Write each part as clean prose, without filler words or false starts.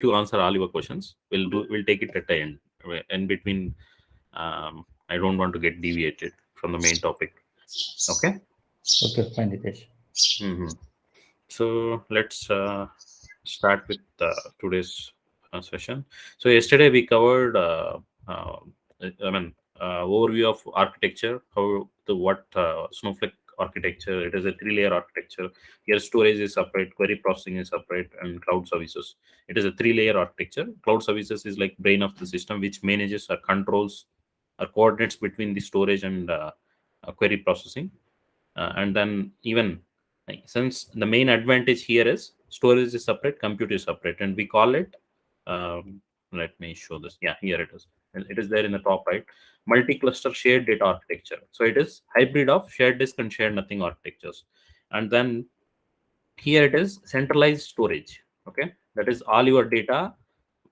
to answer all your questions. We'll take it at the end. In between, I don't want to get deviated from the main topic. Okay. Okay, fine, Ritesh. hmm So let's start with today's session. So yesterday we covered, I mean, overview of architecture, how the what Snowflake architecture. It is a three-layer architecture. Here, storage is separate, query processing is separate, and cloud services. It is a three-layer architecture. Cloud services is like brain of the system, which manages or controls or coordinates between the storage and query processing. And then even since the main advantage here is storage is separate, compute is separate, and we call it, let me show this. Yeah, here it is. And it is there in the top right, multi-cluster shared data architecture. So it is hybrid of shared disk and shared nothing architectures. And then here it is centralized storage. Okay, that is all your data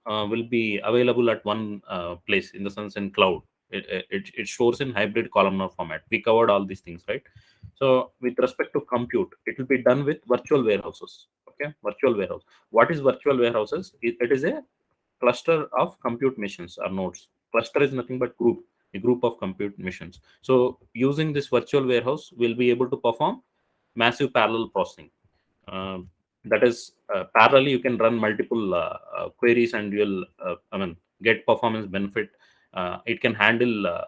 will be available at one place, in the sense in cloud. It stores in hybrid columnar format. We covered all these things, right? So with respect to compute, it will be done with virtual warehouses. Okay, virtual warehouse. What is virtual warehouses? It is a cluster of compute machines or nodes. Cluster is nothing but a group of compute machines. So using this virtual warehouse, we'll be able to perform massive parallel processing. Um, that is, parallelly you can run multiple queries, and you'll get performance benefit. It can handle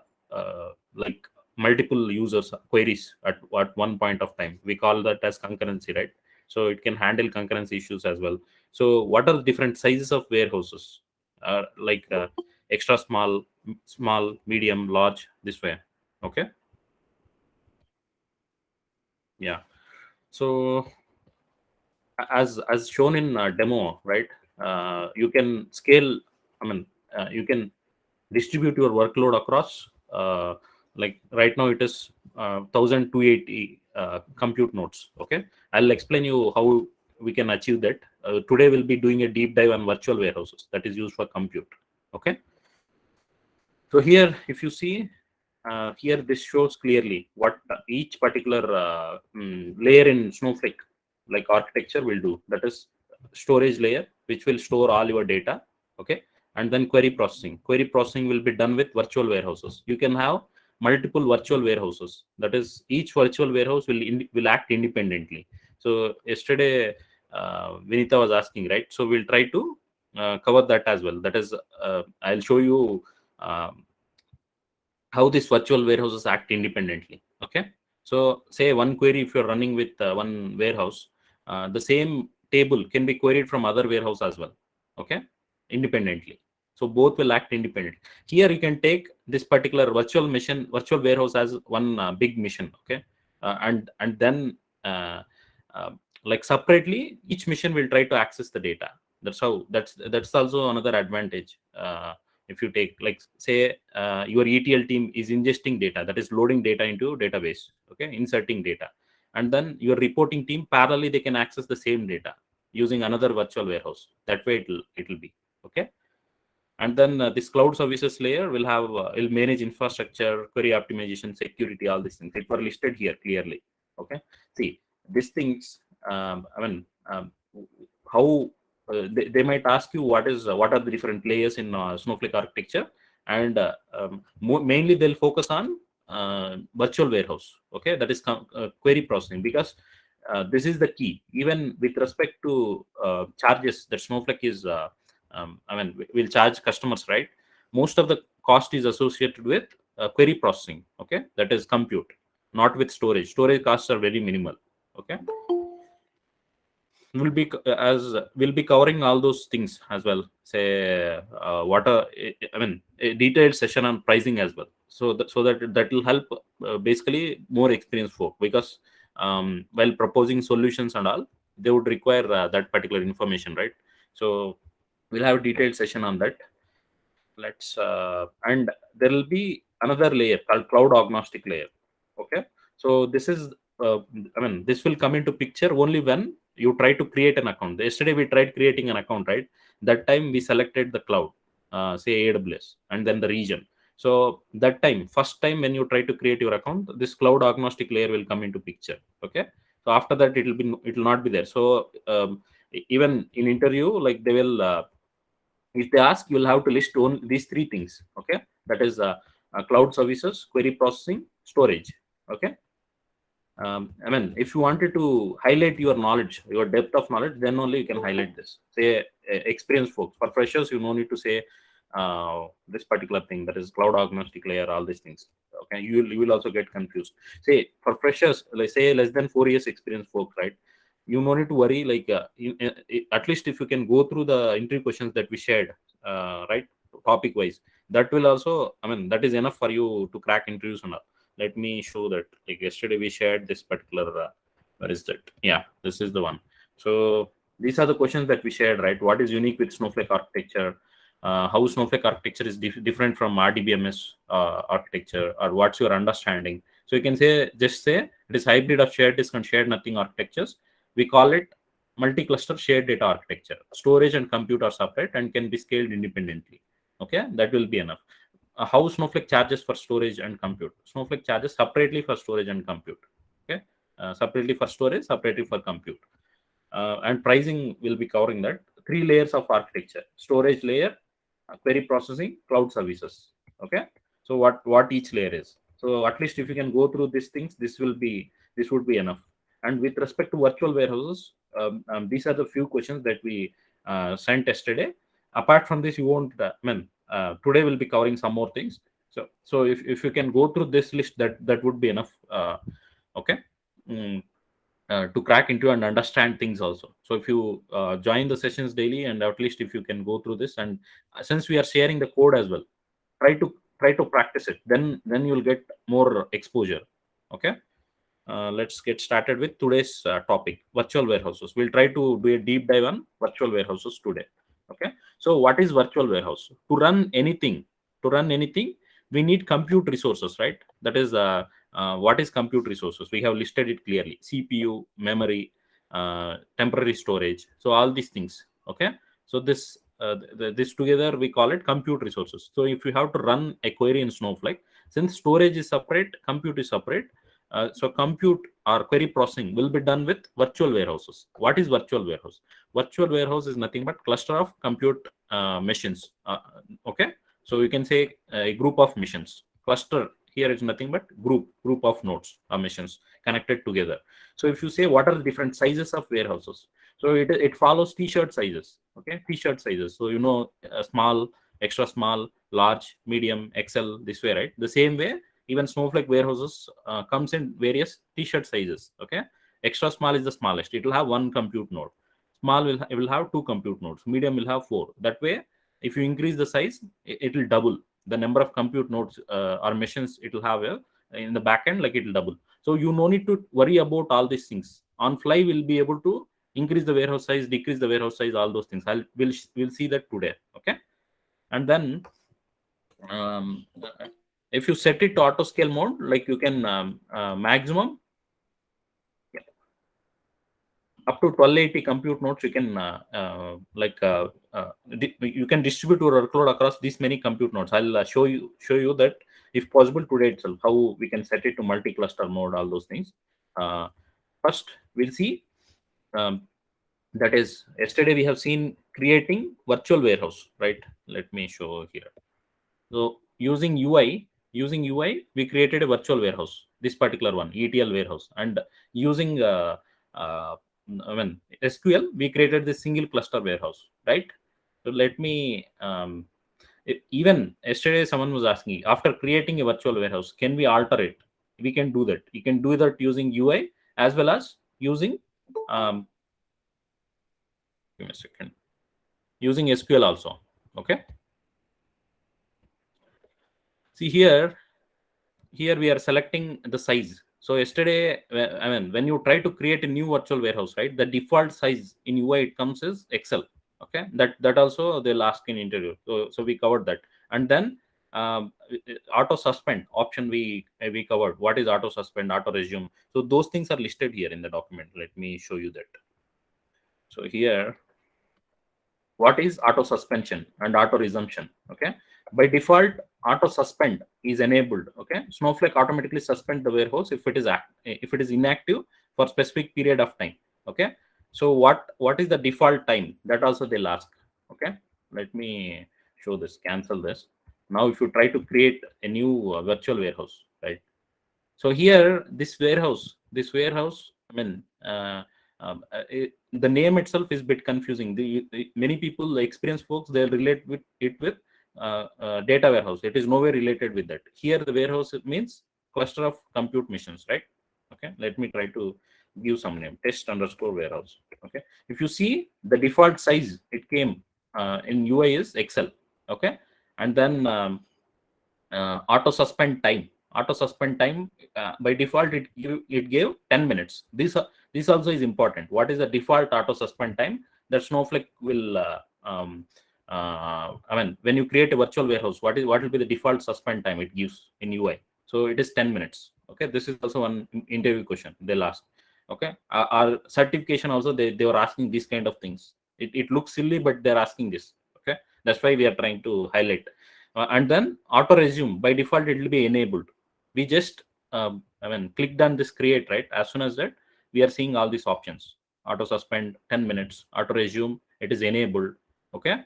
like multiple users queries at one point of time. We call that as concurrency, right? So it can handle concurrency issues as well. So what are the different sizes of warehouses? Like extra small, small, medium, large, this way. Okay. Yeah. So as shown in demo, right? You can scale. I mean, you can distribute your workload across. Like right now, it is 1,280 compute nodes. Okay, I'll explain you how we can achieve that. Today, we'll be doing a deep dive on virtual warehouses that is used for compute. Okay. So here, if you see, here this shows clearly what each particular layer in Snowflake, like architecture, will do. That is storage layer, which will store all your data. Okay, and then query processing. Query processing will be done with virtual warehouses. You can have multiple virtual warehouses. That is, each virtual warehouse will act independently. So yesterday, Vinita was asking, right? So we'll try to cover that as well. That is, I'll show you um, how these virtual warehouses act independently. Okay, so say one query, if you're running with one warehouse, the same table can be queried from other warehouse as well. Okay, independently. So both will act independently. Here you can take this particular virtual warehouse as one big mission. Okay, and then uh, uh, like separately, each mission will try to access the data. That's also another advantage. If you take, like, say, your ETL team is ingesting data, that is loading data into database. Okay, inserting data, and then your reporting team parallelly they can access the same data using another virtual warehouse. That way it'll be okay. And then this cloud services layer will manage infrastructure, query optimization, security, all these things. It were listed here clearly. Okay, see these things. I mean, how they might ask you what are the different layers in Snowflake architecture, and mainly they'll focus on virtual warehouse. Okay, that is query processing, because this is the key. Even with respect to charges that Snowflake is, we'll charge customers, right? Most of the cost is associated with query processing. Okay, that is compute, not with storage. Storage costs are very minimal. Okay, as we'll be covering all those things as well. Say what a detailed session on pricing as well. So that will help basically more experienced folk, because while proposing solutions and all, they would require that particular information, right? So we'll have a detailed session on that. Let's and there will be another layer called cloud agnostic layer. Okay, so this is this will come into picture only when you try to create an account. Yesterday we tried creating an account, right? That time we selected the cloud, say AWS, and then the region. So that time, first time when you try to create your account, this cloud agnostic layer will come into picture. Okay, so after that it will not be there. So even in interview, like they will If they ask, you will have to list only these three things. Okay, that is cloud services, query processing, storage. Okay. I mean, if you wanted to highlight your knowledge, your depth of knowledge, then only you can highlight this. Say experienced folks. For freshers, you no need to say this particular thing, that is cloud agnostic layer, all these things. Okay, you will also get confused. Say for freshers, like say less than 4 years experience folks, right? You no need to worry. Like at least if you can go through the interview questions that we shared, right, topic wise, that will also. I mean, that is enough for you to crack interviews and all. Let me show that. Like yesterday we shared this particular where is that? Yeah, this is the one. So these are the questions that we shared, right? What is unique with Snowflake architecture? How Snowflake architecture is different from RDBMS architecture, or what's your understanding? So you can say, just say it is hybrid of shared disk and shared nothing architectures. We call it multi-cluster shared data architecture. Storage and compute are separate and can be scaled independently. Okay, that will be enough. How Snowflake charges for storage and compute? Snowflake charges separately for storage and compute. Okay, separately for storage, separately for compute. And pricing will be covering that. 3 layers of architecture: storage layer, query processing, cloud services. Okay, so what each layer is. So at least if you can go through these things, this would be enough. And with respect to virtual warehouses, these are the few questions that we sent yesterday. Apart from this, you won't. Today we'll be covering some more things. So if you can go through this list, that would be enough. Okay. To crack into and understand things also. So if you join the sessions daily, and at least if you can go through this, and since we are sharing the code as well, try to practice it. Then you'll get more exposure. Okay. Let's get started with today's topic: virtual warehouses. We'll try to do a deep dive on virtual warehouses today. Okay. So what is virtual warehouse? To run anything, we need compute resources, right? That is what is compute resources? We have listed it clearly: CPU, memory, temporary storage. So all these things. Okay. So this together we call it compute resources. So if you have to run a query in Snowflake, since storage is separate, compute is separate. So compute or query processing will be done with virtual warehouses. What is virtual warehouse? Virtual warehouse is nothing but cluster of compute machines. Okay. So you can say a group of machines. Cluster here is nothing but group of nodes or machines connected together. So if you say what are the different sizes of warehouses, so it follows t-shirt sizes. Okay, t-shirt sizes. So small, extra small, large, medium, XL, this way, right? The same way, even Snowflake warehouses comes in various t-shirt sizes. Okay, extra small is the smallest. It will have 1 compute node. Small will have 2 compute nodes. Medium will have 4. That way, if you increase the size, it will double the number of compute nodes or machines it will have in the backend. Like, it will double. So you no need to worry about all these things. On fly, we'll be able to increase the warehouse size, decrease the warehouse size, all those things. We'll see that today. Okay, and then if you set it to auto scale mode, like you can maximum up to 1280 compute nodes. You can you can distribute your workload across these many compute nodes. I'll show you that, if possible, today itself, how we can set it to multi-cluster mode, all those things. First, we'll see. That is, yesterday we have seen creating virtual warehouse, right? Let me show here. So using UI, we created a virtual warehouse. This particular one, ETL warehouse, and using SQL, we created this single cluster warehouse, right? So let me. Even yesterday, someone was asking, after creating a virtual warehouse, can we alter it? We can do that. You can do that using UI as well as using. Give me a second. Using SQL also. Okay. See here we are selecting the size. So yesterday, when you try to create a new virtual warehouse, right, the default size in UI it comes as Excel. Okay, that also they'll ask in interview. So we covered that. And then auto suspend option we covered. What is auto suspend, auto resume? So those things are listed here in the document. Let me show you that. So here, what is auto suspension and auto resumption? Okay, by default, auto suspend is enabled. Okay, Snowflake automatically suspend the warehouse if it is inactive for specific period of time. Okay, so what is the default time? That also they'll ask. Okay, let me show this, cancel this. Now if you try to create a new virtual warehouse, right? So here this warehouse, I mean, the name itself is a bit confusing. Many people, experienced folks, they'll relate with it with data warehouse. It is nowhere related with that. Here the warehouse means cluster of compute machines, right? Okay, let me try to give some name, test underscore warehouse. Okay, if you see the default size, it came in UI is Excel. Okay, and then auto suspend time by default it gave 10 minutes. This also is important. What is the default auto suspend time that Snowflake will I mean, when you create a virtual warehouse, what will be the default suspend time it gives in UI? So it is 10 minutes. Okay, this is also one interview question they'll ask. Okay, our certification also, they were asking these kind of things. It looks silly, but they're asking this. Okay, that's why we are trying to highlight. And then auto resume, by default it will be enabled. We just I mean, clicked on this create, right? As soon as that, we are seeing all these options. Auto suspend 10 minutes, auto resume, it is enabled. Okay,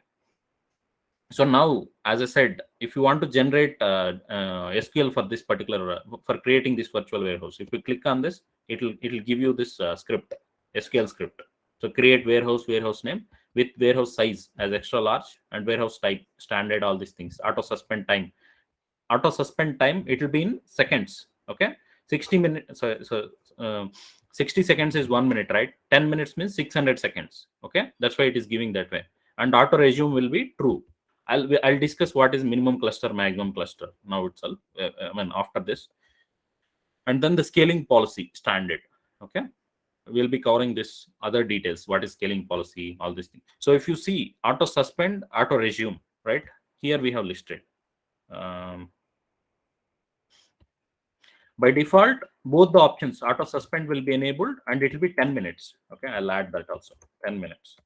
so now, as I said, if you want to generate SQL for this particular for creating this virtual warehouse, if you click on this, it'll give you this script, SQL script. So create warehouse name with warehouse size as extra large and warehouse type standard, all these things. Auto suspend time, it will be in seconds. Okay, 60 minutes. So 60 seconds is 1 minute, right? 10 minutes means 600 seconds. Okay, that's why it is giving that way. And auto resume will be true. I'll discuss what is minimum cluster, maximum cluster now itself. I mean, after this, and then the scaling policy standard. Okay, we'll be covering this other details. What is scaling policy? All these things. So if you see auto suspend, auto resume, right? Here we have listed. By default, both the options auto suspend will be enabled, and it will be 10 minutes. Okay, I'll add that also. 10 minutes.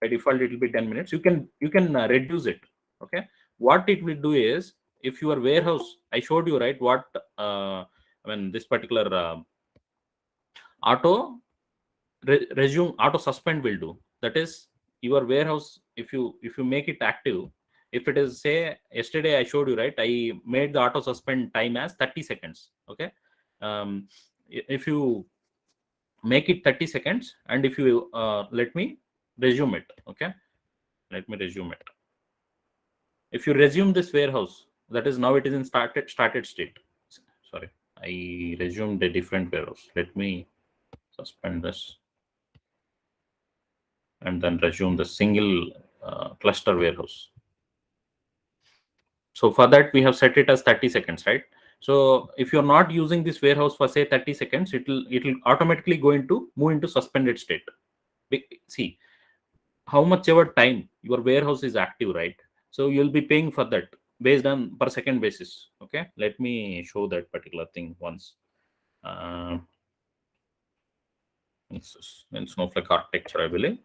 By default it will be 10 minutes. You can reduce it. Okay, what it will do is, if your warehouse, I showed you, right, what I mean, this particular auto resume, auto suspend will do. That is, your warehouse, if you make it active, if it is, say, yesterday I showed you, right, I made the auto suspend time as 30 seconds. Okay, if you make it 30 seconds, and if you let me resume it. Okay, let me resume it. If you resume this warehouse, that is, now it is in started state. Sorry, I resumed a different warehouse. Let me suspend this and then resume the single cluster warehouse. So for that, we have set it as 30 seconds, right? So if you're not using this warehouse for, say, 30 seconds, it will automatically move into suspended state. See how much ever time your warehouse is active, right? So you'll be paying for that based on per second basis. Okay, let me show that particular thing once. In Snowflake architecture, I believe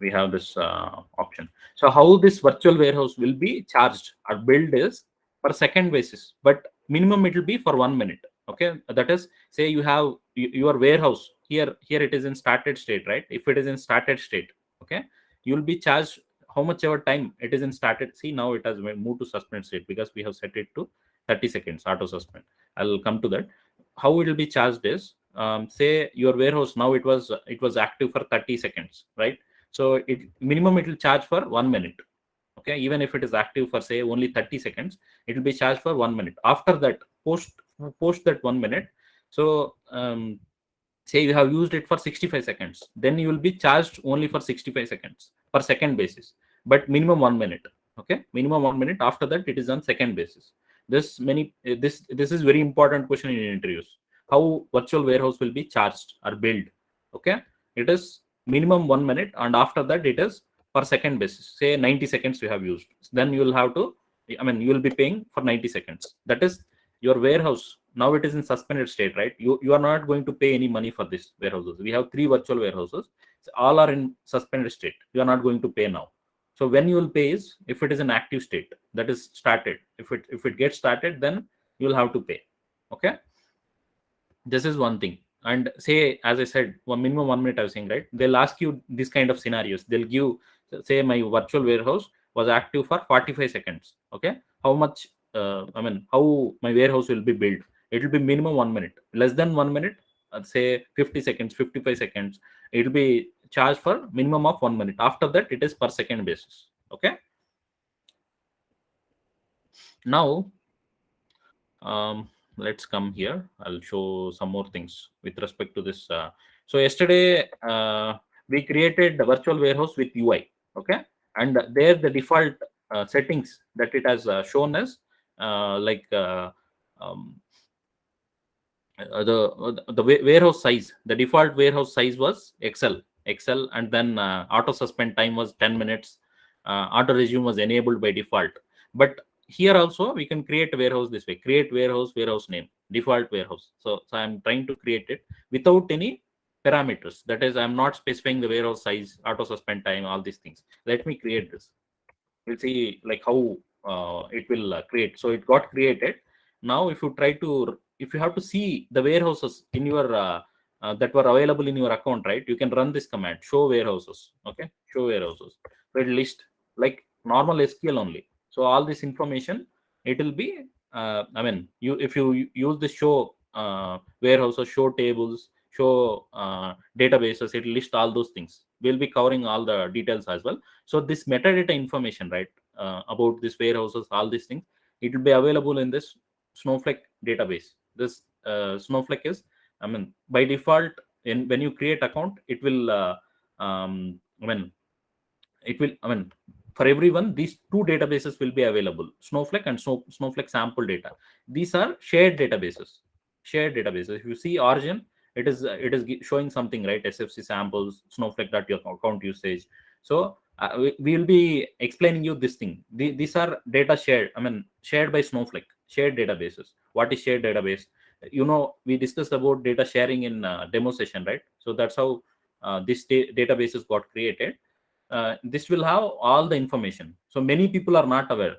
we have this option. So how this virtual warehouse will be charged or billed is per second basis, but minimum it will be for 1 minute. Okay, that is, say you have your warehouse here it is in started state, right? If it is in started state, okay, you will be charged how much ever time it is in started. See, now it has moved to suspended state because we have set it to 30 seconds auto suspend. I'll come to that. How it will be charged is, say your warehouse now it was active for 30 seconds, right? So minimum it will charge for 1 minute. Okay, even if it is active for, say, only 30 seconds, it will be charged for 1 minute. After that, post that 1 minute, so say you have used it for 65 seconds, then you will be charged only for 65 seconds per second basis, but minimum 1 minute. Okay, minimum 1 minute. After that, it is on second basis. This is very important question in interviews. How virtual warehouse will be charged or billed? Okay, it is minimum 1 minute, and after that it is per second basis. Say 90 seconds you have used, then you will have to, I mean, you will be paying for 90 seconds. That is, your warehouse now it is in suspended state, right? You are not going to pay any money for this warehouses. We have 3 virtual warehouses. So all are in suspended state. You are not going to pay now. So when you will pay is if it is an active state, that is started. If it gets started, then you will have to pay. Okay, this is one thing. And say, as I said, minimum 1 minute I was saying, right? They'll ask you this kind of scenarios. They'll give, say my virtual warehouse was active for 45 seconds. Okay, how much? How my warehouse will be built? It will be minimum 1 minute. Less than 1 minute, say 50 seconds, 55 seconds. It will be charged for minimum of 1 minute. After that, it is per second basis. Okay. Now, let's come here. I'll show some more things with respect to this. So yesterday we created the virtual warehouse with UI. Okay, and there the default settings that it has shown as like um, the warehouse size. The default warehouse size was Excel, and then auto suspend time was 10 minutes. Auto resume was enabled by default, but here also we can create a warehouse this way. Create warehouse name, default warehouse. So I'm trying to create it without any parameters. That is, I'm not specifying the warehouse size, auto suspend time, all these things. Let me create this. We'll see like how it will create. So it got created. Now if you have to see the warehouses in your that were available in your account, right? You can run this command, show warehouses. Okay, show warehouses. So it list like normal SQL only. So all this information, it will be you if you use the show warehouses, show tables, show databases, it will list all those things. We'll be covering all the details as well. So this metadata information, right, about this warehouses, all these things, it will be available in this Snowflake database. This Snowflake is, by default, when you create account, it will, for everyone, these two databases will be available: Snowflake and Snowflake sample data. These are shared databases. Shared databases. If you see origin, it is showing something, right? SFC samples, Snowflake that your account usage. So we will be explaining you this thing. These are data shared. Shared by Snowflake. Shared databases. What is shared database? We discussed about data sharing in demo session, right? So that's how this databases got created. This will have all the information. So many people are not aware,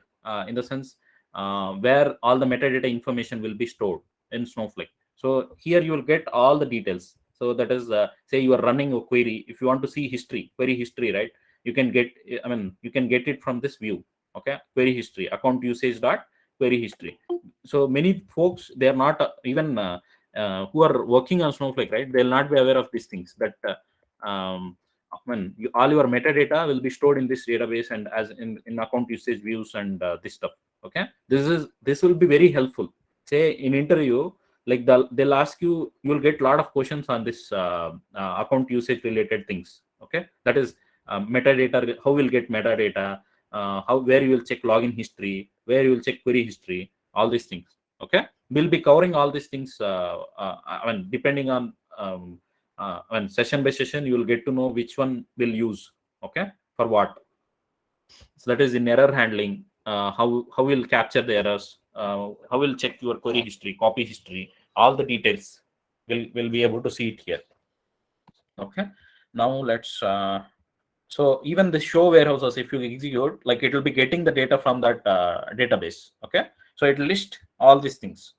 in the sense where all the metadata information will be stored in Snowflake. So here you will get all the details. So that is, say you are running a query. If you want to see history, query history, right? You can get, you can get it from this view. Okay, query history, account usage dot query history. So many folks, they are not even who are working on Snowflake, right? They'll not be aware of these things. That all your metadata will be stored in this database and as in account usage views and this stuff. Okay, this will be very helpful. Say in interview, like they'll ask you, you'll get a lot of questions on this account usage related things. Okay, that is metadata, how we'll get metadata, where you will check login history, where you will check query history, all these things. Okay, we'll be covering all these things. Depending on session by session, you will get to know which one will use. Okay, for what. So that is in error handling. How we'll capture the errors. How we'll check your query history, copy history, all the details. We'll be able to see it here. Okay. Now let's. So even the show warehouses, if you execute, like it will be getting the data from that database. Okay. So it will list all these things.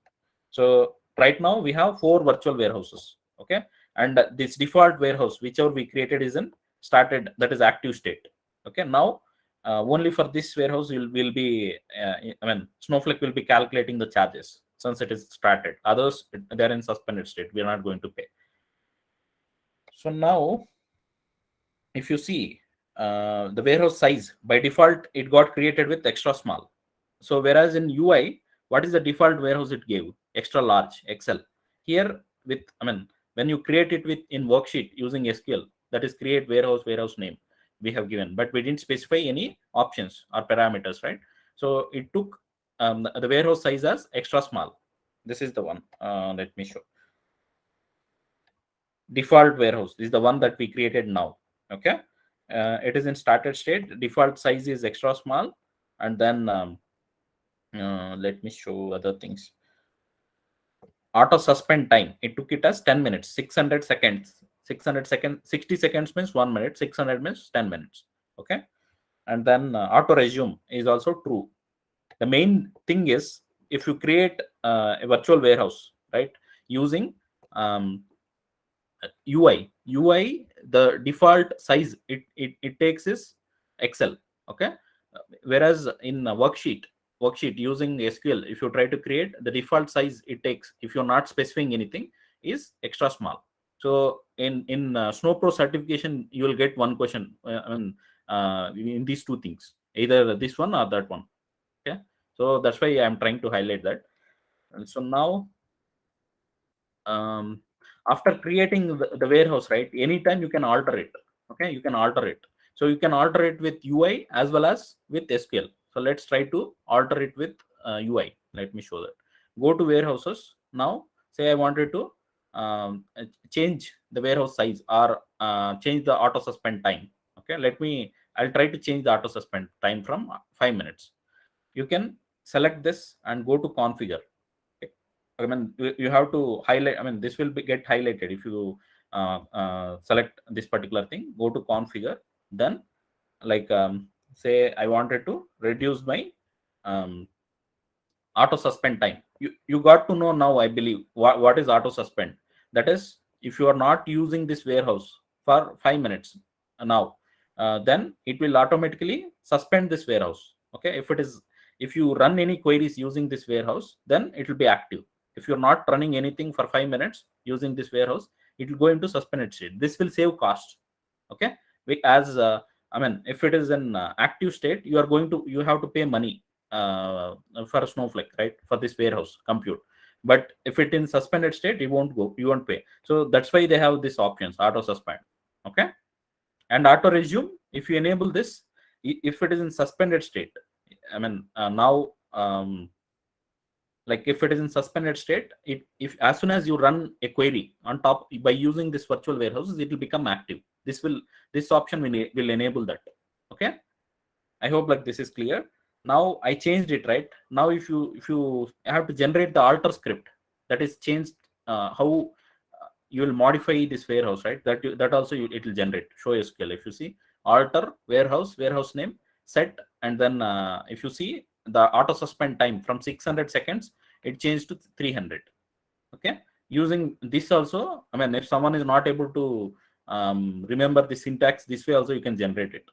So right now we have 4 virtual warehouses. Okay. And this default warehouse, whichever we created, is in started, that is active state. Okay. Now only for this warehouse will be, Snowflake will be calculating the charges since it is started. Others, they're in suspended state. We are not going to pay. So now, if you see the warehouse size, by default, it got created with extra small. So whereas in UI, what is the default warehouse it gave? Extra large, Excel. Here with, when you create it with in worksheet using SQL, that is create warehouse name we have given, but we didn't specify any options or parameters, right? So it took the warehouse size as extra small. This is the one. Let me show. Default warehouse, this is the one that we created now. Okay, it is in started state. Default size is extra small, and then let me show other things. Auto suspend time, it took it as 10 minutes, 600 seconds. 600 seconds, 60 seconds means 1 minute, 600 means 10 minutes. Okay, and then auto resume is also true. The main thing is, if you create a virtual warehouse, right, using UI, the default size it takes is Excel. Okay. Whereas in worksheet using SQL, if you try to create, the default size it takes, if you're not specifying anything, is extra small. So in SnowPro certification, you will get one question. In these two things, either this one or that one. Okay. So that's why I'm trying to highlight that. And so now, after creating the warehouse, right, anytime you can alter it. Okay, you can alter it. So you can alter it with UI as well as with SQL. So let's try to alter it with UI. Let me show that. Go to warehouses. Now say I wanted to change the warehouse size, or change the auto suspend time. Okay, I'll try to change the auto suspend time from 5 minutes. You can select this and go to configure. I mean, you have to highlight. I mean, this will get highlighted if you select this particular thing. Go to configure. Then, like, say I wanted to reduce my um, auto suspend time. You got to know now, I believe, what is auto suspend. That is, if you are not using this warehouse for 5 minutes now, then it will automatically suspend this warehouse. Okay, if you run any queries using this warehouse, then it will be active. If you're not running anything for 5 minutes using this warehouse, it will go into suspended state. This will save cost. Okay, as I mean, if it is an active state, you have to pay money for Snowflake, right, for this warehouse compute. But if it in suspended state, you won't pay. So that's why they have these options: auto suspend, okay, and auto resume. If you enable this, if it is in suspended state, I mean, now, like if it is in suspended state, if as soon as you run a query on top by using this virtual warehouses, it will become active. This option will enable that. Okay, I hope like this is clear. Now I changed it, right? Now if you have to generate the alter script, that is changed, how you will modify this warehouse, right? That also it will generate. Show SQL. If you see alter warehouse name, set, and then if you see the auto suspend time from 600 seconds, it changed to 300. Okay, using this also, I mean, if someone is not able to remember the syntax, this way also you can generate it,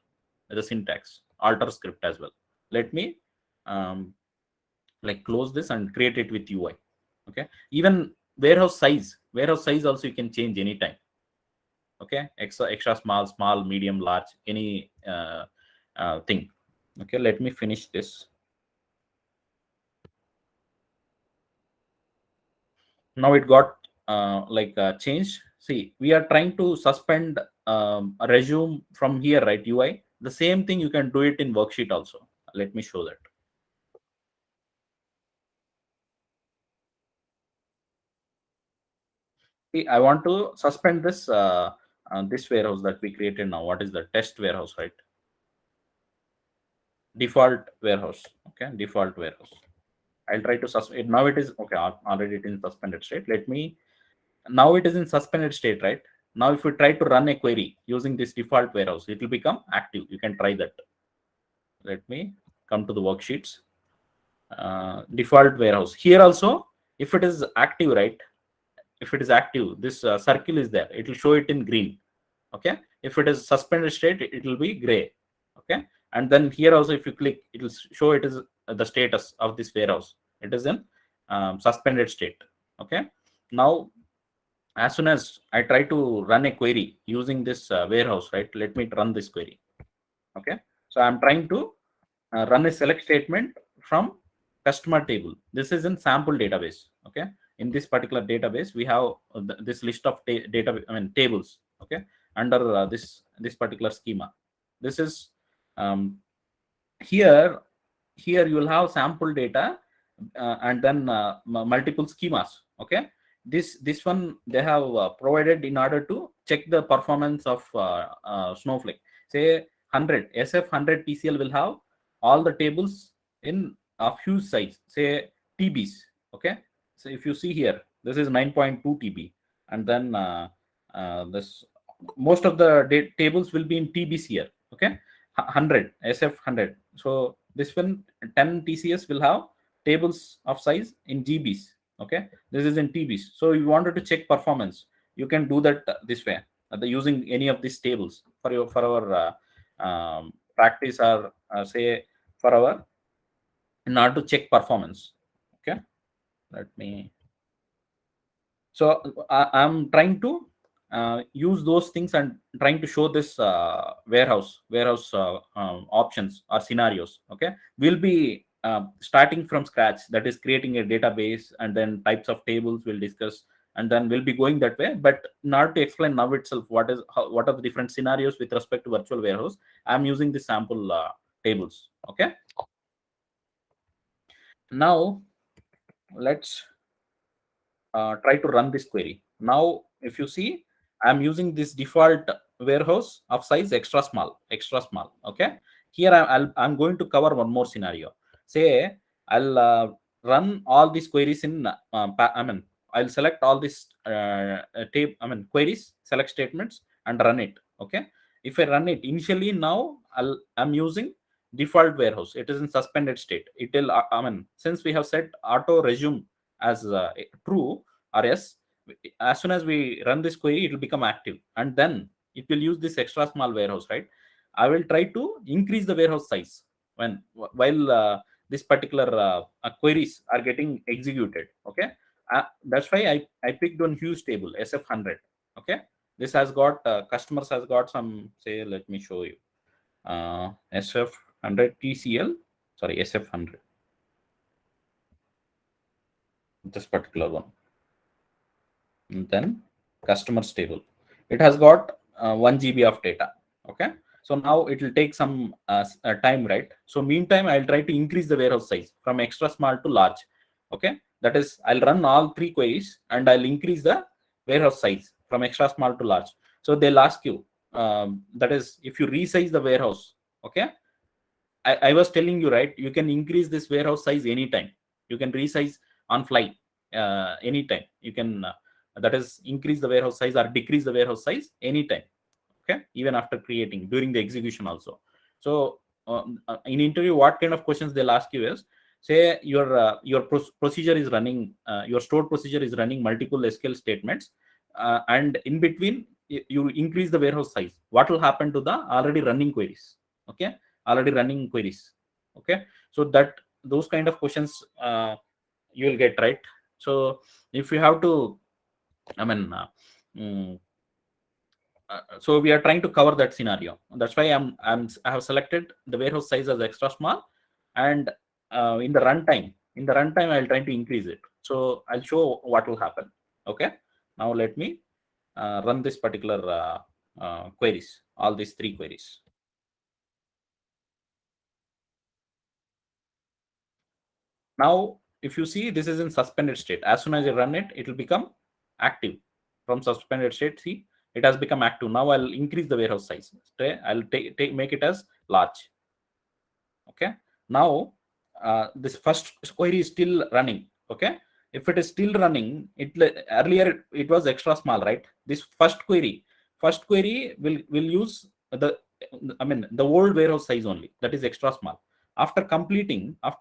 the syntax alter script as well. Let me like close this and create it with UI. Okay, even warehouse size also you can change anytime. Okay, extra small, medium, large, any thing. Okay, let me finish this. Now it got changed. See, we are trying to suspend a resume from here, right? UI. The same thing you can do it in worksheet also. Let me show that. See, I want to suspend this this warehouse that we created now. What is the test warehouse, right? Default warehouse. Okay, default warehouse. I'll try to suspend. Now it is okay. Already it is in suspended state. Let me. Now it is in suspended state, right? Now if you try to run a query using this default warehouse, it will become active. You can try that. Let me come to the worksheets. Default warehouse. Here also, if it is active, right? If it is active, this circle is there. It will show it in green. Okay. If it is suspended state, it will be gray. Okay. And then here also, if you click, it will show it is the status of this warehouse. It is in suspended state. Okay. Now, as soon as I try to run a query using this warehouse, right? Let me run this query. Okay. So I'm trying to run a select statement from customer table. This is in sample database. Okay. In this particular database, we have this list of tables. Okay. Under this particular schema. This is here you will have sample data and then multiple schemas. Okay, this one they have provided in order to check the performance of Snowflake. Say 100 SF100 TCL will have all the tables in a huge size, say TBs. Okay, so if you see here, this is 9.2 TB, and then this most of the tables will be in TBs here. Okay, 100 SF100. So this one 10 TCS will have tables of size in GBs. Okay, this is in TBs. So you wanted to check performance, you can do that this way, using any of these tables for our practice or say for our in order to check performance. Okay, let me. So I'm trying to use those things and trying to show this warehouse options or scenarios. Okay, we'll be starting from scratch, that is creating a database, and then types of tables we'll discuss, and then we'll be going that way. But not to explain now itself what are the different scenarios with respect to virtual warehouse, I'm using the sample tables. Okay, now let's try to run this query. Now, if you see, I'm using this default warehouse of size extra small. Okay. Here I'm going to cover one more scenario. Say I'll run all these queries in. I'll select all these queries, select statements, and run it. Okay. If I run it initially, now I'm using default warehouse. It is in suspended state. It will. Since we have set auto resume as true or yes, as soon as we run this query, it will become active, and then it will use this extra small warehouse, right? I will try to increase the warehouse size while this particular queries are getting executed. Okay, that's why I picked one huge table SF100. Okay, this has got customers has got some, say, let me show you SF100 TCL, sorry, SF100, this particular one. And then customers table, it has got 1 GB of data. Okay, so now it will take some time, right? So meantime, I'll try to increase the warehouse size from extra small to large. Okay, that is, I'll run all 3 queries and I'll increase the warehouse size from extra small to large. So they'll ask you, that is, if you resize the warehouse. Okay, I was telling you, right, you can increase this warehouse size anytime. You can resize on fly anytime. You can that is, increase the warehouse size or decrease the warehouse size anytime. Okay, even after creating, during the execution also. So in interview, what kind of questions they'll ask you is, say your procedure is running, your stored procedure is running multiple SQL statements, and in between you increase the warehouse size. What will happen to the already running queries? Okay, already running queries. Okay, so that those kind of questions you will get, right? So if you have to, so we are trying to cover that scenario. That's why I have selected the warehouse size as extra small, and in the runtime, I'll try to increase it. So I'll show what will happen. Okay, now let me run this particular queries, all these 3 queries. Now, if you see, this is in suspended state. As soon as you run it, it will become active. From suspended state, see, it has become active. Now I'll increase the warehouse size. Okay, I'll make it as large. Okay, now this first query is still running. Okay, if it is still running, earlier it was extra small, right? This first query will use the old warehouse size only, that is extra small. After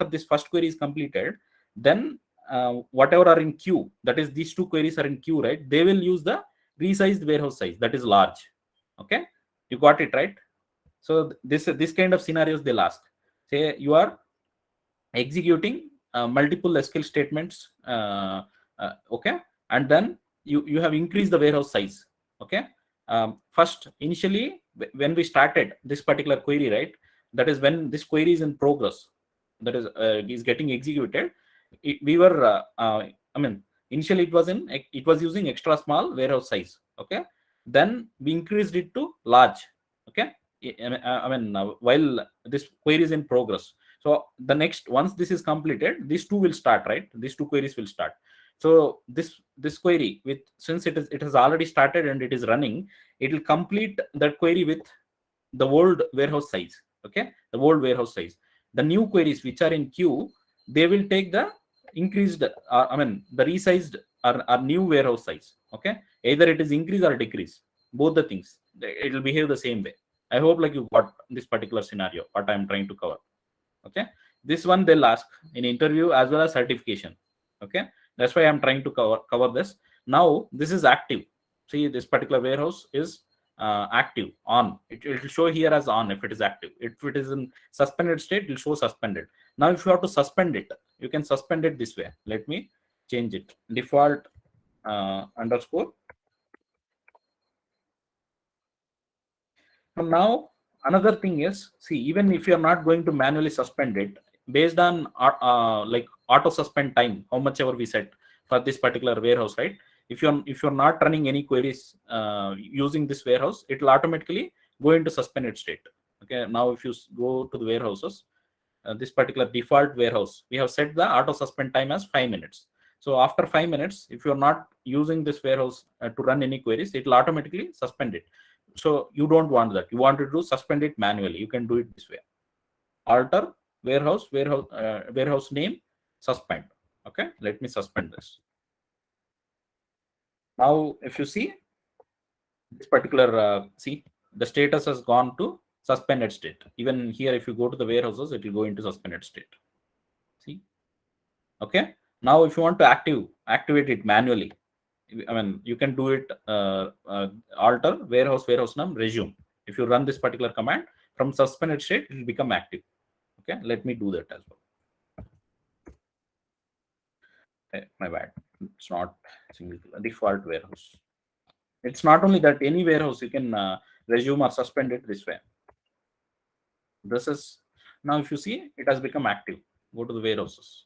this first query is completed, then whatever are in queue, that is, these 2 queries are in queue, right? They will use the resized warehouse size, that is large. Okay, you got it, right? So this kind of scenarios they'll ask. Say you are executing multiple SQL statements, okay, and then you have increased the warehouse size. Okay, first, initially, when we started this particular query, right, that is when this query is in progress, that is getting executed, we were initially it was using extra small warehouse size. Okay, then we increased it to large. Okay, while this query is in progress. So the next, once this is completed, these 2 will start, right? These 2 queries will start. So this query, with, since it has already started and it is running, it will complete that query with the old warehouse size. Okay, the old warehouse size. The new queries which are in queue, they will take the increased, the resized or new warehouse size. Okay, either it is increase or decrease, both the things, it will behave the same way. I hope like you got this particular scenario, what I'm trying to cover. Okay, this one they'll ask in interview as well as certification. Okay, that's why I'm trying to cover this. Now this is active. See, this particular warehouse is active, on. It will show here as on if it is active. If it is in suspended state, it will show suspended. Now if you have to suspend it, you can suspend it this way. Let me change it. Default underscore. And now another thing is, see, even if you're not going to manually suspend it, based on like auto suspend time, how much ever we set for this particular warehouse, right? If you're not running any queries using this warehouse, it will automatically go into suspended state. Okay, now if you go to the warehouses, this particular default warehouse, we have set the auto suspend time as 5 minutes. So after 5 minutes, if you're not using this warehouse to run any queries, it will automatically suspend it. So you don't want that. You want to do suspend it manually. You can do it this way. Alter warehouse name, suspend. Okay, let me suspend this. Now if you see this particular see, the status has gone to suspended state. Even here, if you go to the warehouses, it will go into suspended state. See, okay. Now if you want to activate it manually, I mean, you can do it alter warehouse name, resume. If you run this particular command, from suspended state, it will become active. Okay, let me do that as well. Okay, my bad. It's not single default warehouse. It's not only that, any warehouse you can resume or suspend it this way. This is now, if you see, it has become active. Go to the warehouses.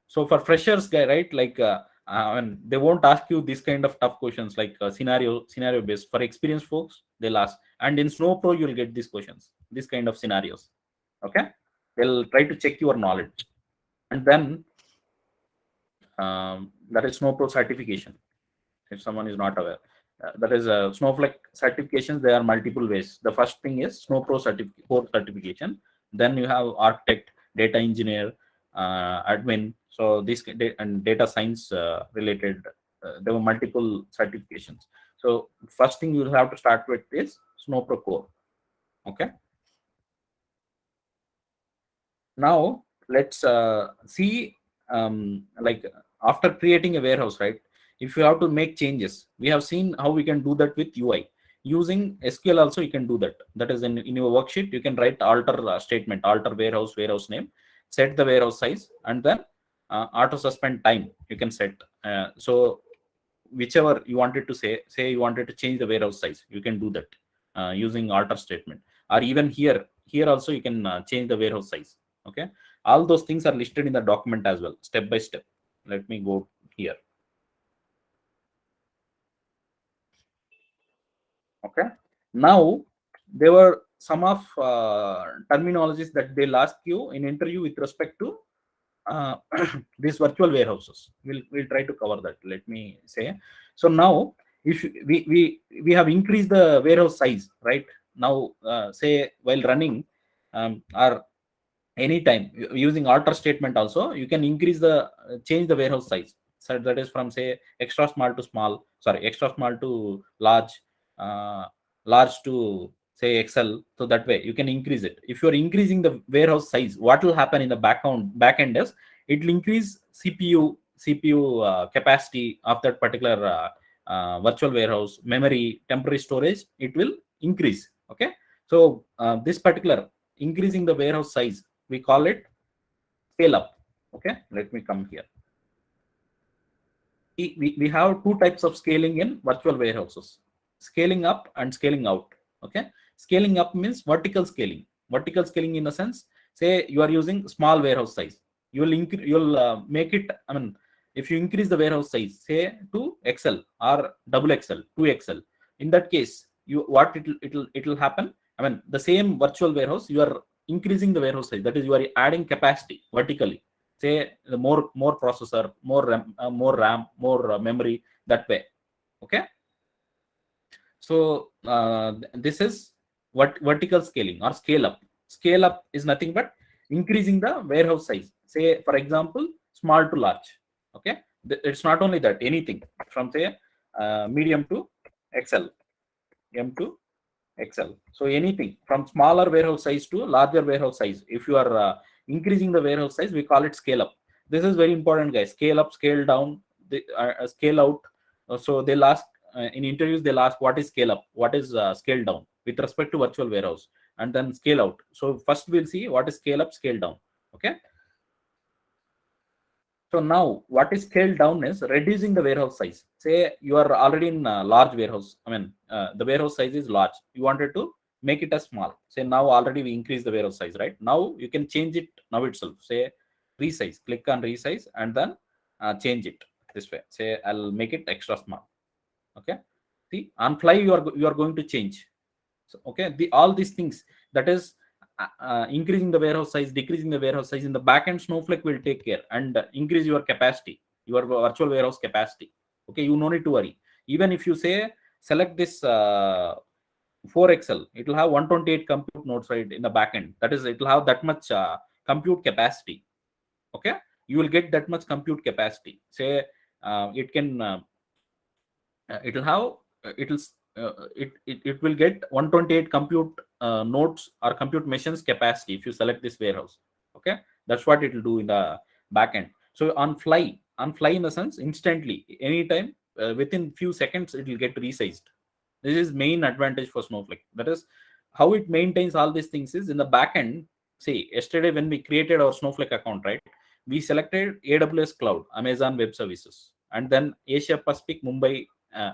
So for freshers guy, right, like and they won't ask you this kind of tough questions like scenario based. For experienced folks, they'll ask, and in SnowPro you'll get these questions, this kind of scenarios. Okay, they'll try to check your knowledge. And then that is SnowPro certification. If someone is not aware, that is Snowflake certifications. There are multiple ways. The first thing is SnowPro core certification. Then you have architect, data engineer, admin. So this and data science related, there were multiple certifications. So first thing you'll have to start with is SnowPro core. Okay. Now let's see, like after creating a warehouse, right? If you have to make changes, we have seen how we can do that with UI. Using SQL also you can do that. That is in your worksheet, you can write alter statement, alter warehouse name, set the warehouse size, and then auto suspend time you can set. So whichever you wanted to say you wanted to change the warehouse size, you can do that using alter statement. Or even here also you can change the warehouse size. Okay, all those things are listed in the document as well, step by step. Let me go here. Okay, now there were some of terminologies that they'll ask you in interview with respect to these virtual warehouses. We'll try to cover that. Let me say. So now, if we have increased the warehouse size, right? Now, say while running or anytime using alter statement also, you can increase the change the warehouse size. So that is from say extra small to large, large to say Excel. So that way you can increase it. If you are increasing the warehouse size, what will happen in the back end is it will increase CPU capacity of that particular virtual warehouse, memory, temporary storage. It will increase. Okay, so this particular increasing the warehouse size, we call it scale up. Okay, let me come here. We have two types of scaling in virtual warehouses: scaling up and scaling out. Okay, scaling up means vertical scaling. Vertical scaling in the sense, say you are using small warehouse size, you'll make it. I mean, if you increase the warehouse size, say to XL or double XL, 2XL, in that case, it'll happen. I mean, the same virtual warehouse, you are increasing the warehouse size. That is, you are adding capacity vertically. Say the more processor, more RAM, more memory, that way. Okay. So this is what vertical scaling or scale up. Scale up is nothing but increasing the warehouse size. Say, for example, small to large. Okay. It's not only that, anything from say medium to XL, M to XL. So anything from smaller warehouse size to larger warehouse size. If you are increasing the warehouse size, we call it scale up. This is very important, guys. Scale up, scale down, scale out. So they'll ask in interviews they'll ask what is scale up, what is scale down with respect to virtual warehouse, and then scale out. So first we'll see what is scale up, scale down. Okay. So now what is scale down is reducing the warehouse size. Say you are already in a large warehouse. I mean, the warehouse size is large. You wanted to make it as small. Say now already we increase the warehouse size, right? Now you can change it now itself. Say resize, click on resize, and then change it this way. Say I'll make it extra small. Okay. See, on fly you are going to change. So, okay, all these things, that is increasing the warehouse size, decreasing the warehouse size, in the backend Snowflake will take care and increase your capacity, your virtual warehouse capacity. Okay, you no need to worry. Even if you say select this 4XL, it will have 128 compute nodes right in the backend. That is, it will have that much compute capacity. Okay, you will get that much compute capacity. Say it can it will have it will get 128 compute nodes or compute machines capacity if you select this warehouse. Okay, that's what it will do in the backend. So on fly in the sense, instantly, anytime, within few seconds it will get resized. This is main advantage for Snowflake. That is how it maintains all these things. Is in the backend. Say yesterday when we created our Snowflake account, right, we selected AWS Cloud, Amazon Web Services, and then Asia Pacific Mumbai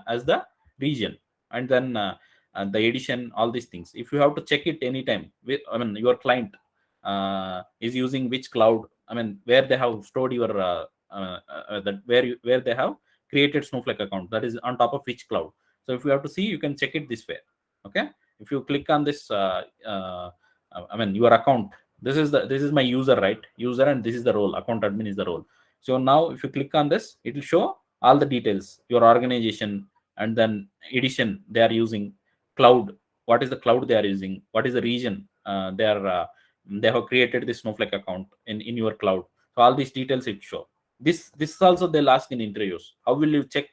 as the region, and then the edition, all these things. If you have to check it anytime, I mean, your client is using which cloud, I mean, where they have stored your where they have created Snowflake account, that is on top of which cloud. So if you have to see, you can check it this way. Okay, if you click on this I mean, your account, this is my user, right, user, and this is the role, account admin is the role. So now if you click on this, it will show all the details, your organization, and then edition they are using, cloud, what is the cloud they are using, what is the region they have created this Snowflake account in your cloud. So all these details it show. This also they'll ask in interviews. How will you check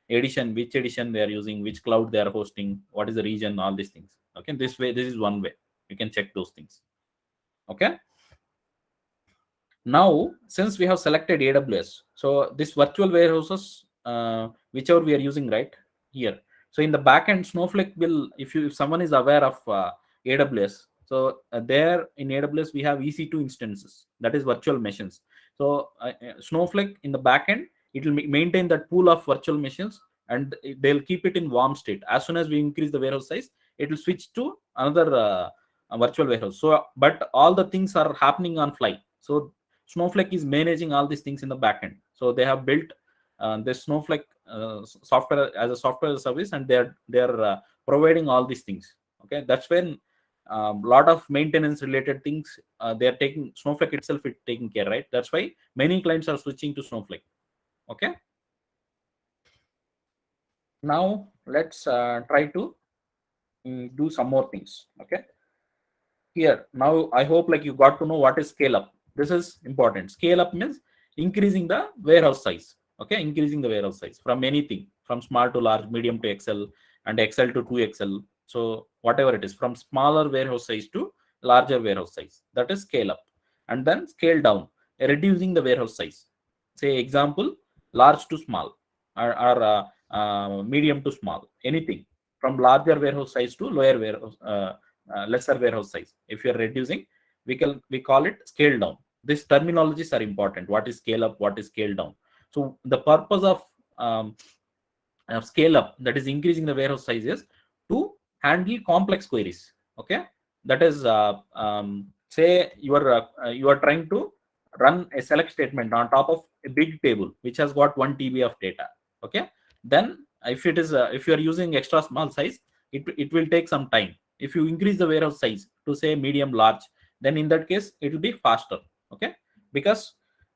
edition, which edition they are using, which cloud they are hosting, what is the region, all these things. Okay, this way, this is one way you can check those things. Okay, now since we have selected AWS, so this virtual warehouses, whichever we are using right here, so in the backend Snowflake will, if someone is aware of AWS, so there in AWS we have EC2 instances, that is virtual machines. So Snowflake in the backend, it will maintain that pool of virtual machines, and they'll keep it in warm state. As soon as we increase the warehouse size, it will switch to another virtual warehouse. So but all the things are happening on fly. So Snowflake is managing all these things in the backend. So they have built the Snowflake software as a software service, and they're providing all these things. Okay, that's when a lot of maintenance related things they're taking, Snowflake itself is taking care, right? That's why many clients are switching to Snowflake. Okay, now let's try to do some more things. Okay, here now I hope like you got to know what is scale up. This is important. Scale up means increasing the warehouse size. Okay, increasing the warehouse size from anything, from small to large, medium to Excel, and Excel to 2XL. So whatever it is, from smaller warehouse size to larger warehouse size, that is scale up. And then scale down, reducing the warehouse size. Say example, large to small, or medium to small, anything from larger warehouse size to lower warehouse, lesser warehouse size. If you are reducing, we call it scale down. These terminologies are important. What is scale up? What is scale down? So the purpose of scale up, that is increasing the warehouse size, is to handle complex queries. Okay, that is say you are trying to run a select statement on top of a big table which has got 1 TB of data. Okay, then if it is if you are using extra small size, it will take some time. If you increase the warehouse size to say medium large, then in that case it will be faster. Okay, because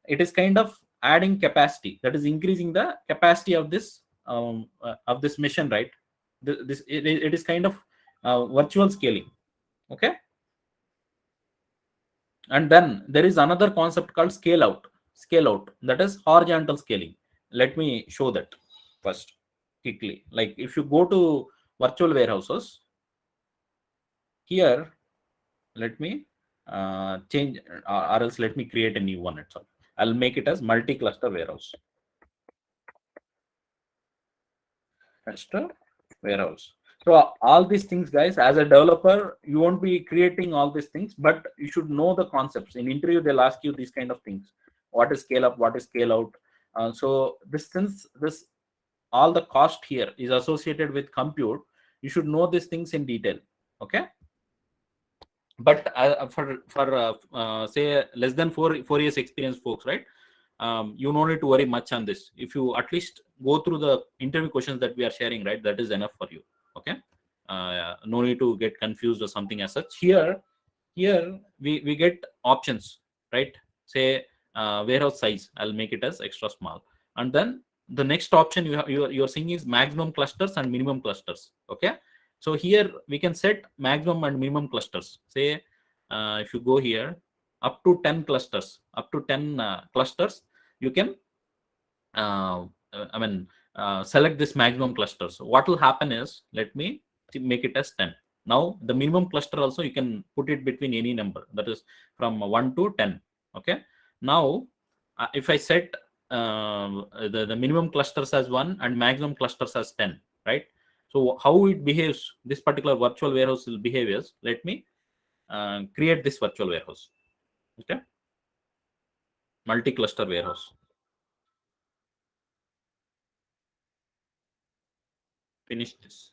it is kind of adding capacity, that is increasing the capacity of this mission, right? It is kind of virtual scaling. Okay, and then there is another concept called scale out, that is horizontal scaling. Let me show that first quickly. Like if you go to virtual warehouses here, let me change, or else let me create a new one itself. I'll make it as multi-cluster warehouse. extra warehouse. So all these things, guys, as a developer, you won't be creating all these things, but you should know the concepts. In interview, they'll ask you these kind of things: what is scale up, what is scale out. So since this all the cost here is associated with compute, you should know these things in detail. Okay. But for say less than 4 years experience folks, right? You don't need to worry much on this. If you at least go through the interview questions that we are sharing, right, that is enough for you. Okay. No need to get confused or something as such. Here we get options, right? Say warehouse size, I'll make it as extra small. And then the next option you're seeing is maximum clusters and minimum clusters. Okay. So here we can set maximum and minimum clusters. Say if you go here, up to 10 clusters, clusters, you can select this maximum cluster. So what will happen is, let me make it as 10. Now the minimum cluster also you can put it between any number, that is from 1 to 10. Okay. Now if I set the minimum clusters as 1 and maximum clusters as 10, right? So how it behaves, this particular virtual warehouse will behave is, let me create this virtual warehouse. Okay. Multi-cluster warehouse. Finish this.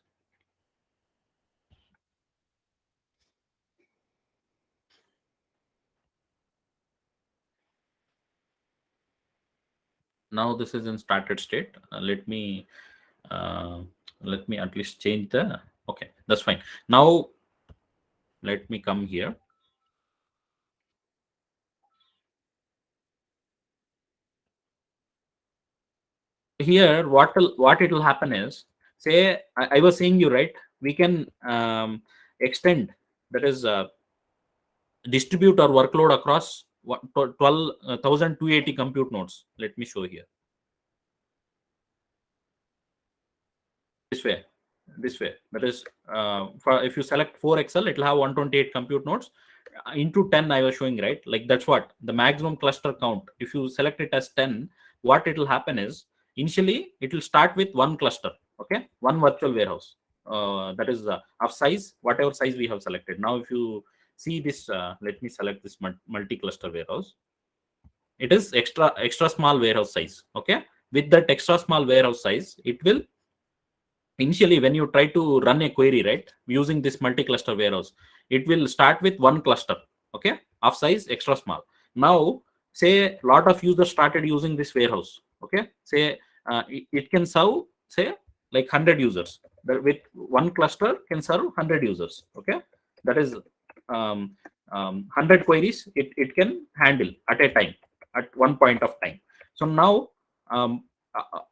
Now this is in started state. Let me at least change the, okay, that's fine. Now let me come here. Here what it will happen is, say I was saying you, right, we can extend, that is distribute our workload across 12,280 compute nodes. Let me show here. This way, that is for if you select 4XL, it will have 128 compute nodes into 10. I was showing, right? Like that's what the maximum cluster count. If you select it as 10, what it will happen is, initially it will start with one cluster. Okay, one virtual warehouse that is of size, whatever size we have selected. Now if you see this, let me select this multi-cluster warehouse. It is extra small warehouse size. Okay, with that extra small warehouse size, it will initially, when you try to run a query, right, using this multi-cluster warehouse, it will start with one cluster, okay, of size extra small. Now say a lot of users started using this warehouse. Okay, say it can serve, say, like 100 users. With one cluster can serve 100 users. Okay, that is 100 queries it can handle at a time, at one point of time. So now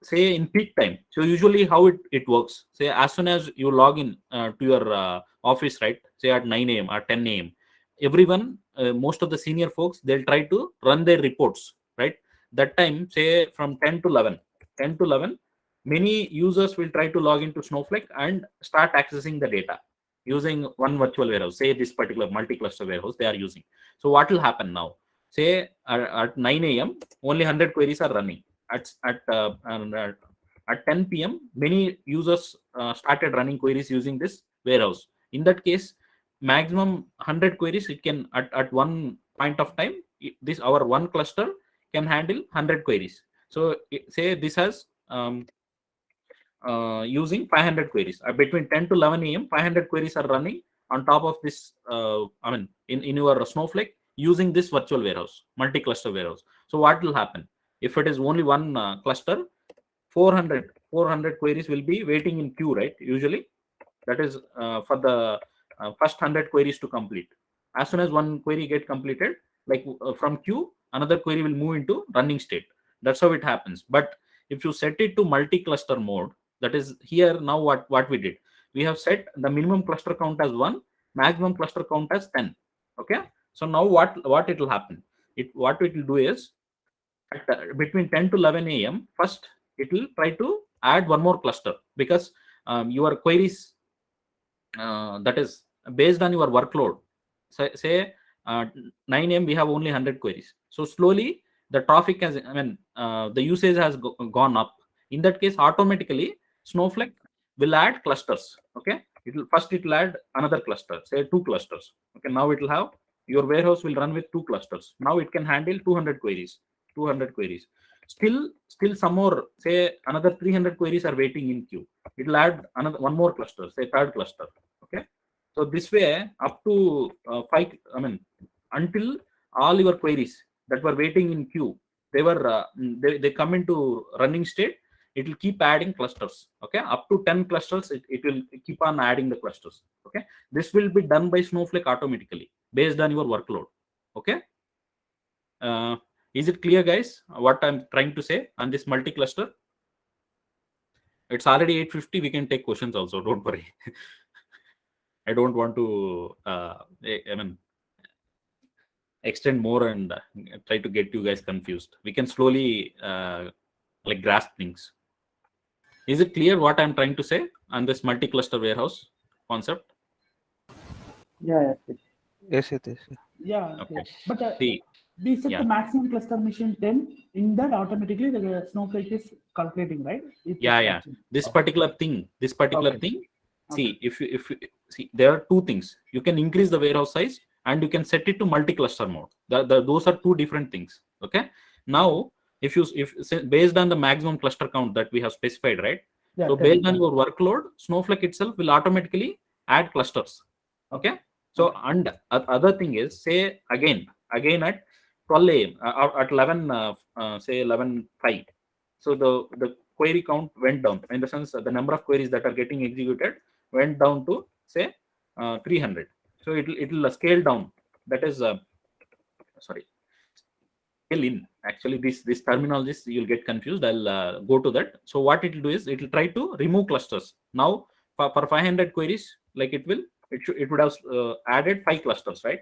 say in peak time, so usually how it works, say as soon as you log in to your office, right, say at 9 a.m. or 10 a.m., everyone, most of the senior folks, they'll try to run their reports, right? That time, say from 10 to 11, many users will try to log into Snowflake and start accessing the data using one virtual warehouse, say this particular multi-cluster warehouse they are using. So what will happen now? Say at 9 a.m., only 100 queries are running. At 10 p.m., many users started running queries using this warehouse. In that case, maximum 100 queries it can at one point of time. This our one cluster can handle 100 queries. So say this has using 500 queries between 10 to 11 a.m. 500 queries are running on top of this. In your Snowflake using this virtual warehouse, multi-cluster warehouse. So what will happen? If it is only one cluster, 400 queries will be waiting in queue, right? Usually, that is for the first 100 queries to complete. As soon as one query get completed, like from queue, another query will move into running state. That's how it happens. But if you set it to multi-cluster mode, that is here now what we did. We have set the minimum cluster count as 1, maximum cluster count as 10. Okay. So now what it will happen? What it will do is, between 10 to 11 a.m., first it will try to add one more cluster, because your queries, that is based on your workload. Say 9 a.m. we have only 100 queries. So slowly the traffic has, the usage has gone up. In that case, automatically Snowflake will add clusters. Okay, it'll add another cluster, say 2 clusters. Okay, now it will have, your warehouse will run with 2 clusters. Now it can handle 200 queries. Still some more, say another 300 queries are waiting in queue. It will add another one more cluster, say third cluster. Okay, so this way up to 5, I mean, until all your queries that were waiting in queue, they come into running state, it will keep adding clusters. Okay, up to 10 clusters, it will keep on adding the clusters. Okay, this will be done by Snowflake automatically based on your workload. Okay, is it clear, guys, what I'm trying to say on this multi-cluster? It's already 8:50. We can take questions also, don't worry. I don't want to I mean, extend more and try to get you guys confused. We can slowly like grasp things. Is it clear what I'm trying to say on this multi-cluster warehouse concept? Yeah, yes. Yes, it is. Yeah, Okay. yeah. But See, we set yeah. the maximum cluster mission 10. In that, automatically the Snowflake is calculating, right? It is Yeah. catching. This Okay. particular thing, Okay. see, if you see, there are two things. You can increase the warehouse size and you can set it to multi-cluster mode. Those are two different things. Okay. Now, if based on the maximum cluster count that we have specified, right? Yeah, So 10, based on yeah. your workload, Snowflake itself will automatically add clusters. Okay. So and other thing is, say again at 12 a.m. Or at 11, say 11:05. So the query count went down, in the sense the number of queries that are getting executed went down to, say 300. So it'll scale down. That is sorry, scale in. Actually, this terminologies you'll get confused. I'll go to that. So what it'll do is it'll try to remove clusters. Now for 500 queries, like it would have added 5 clusters, right?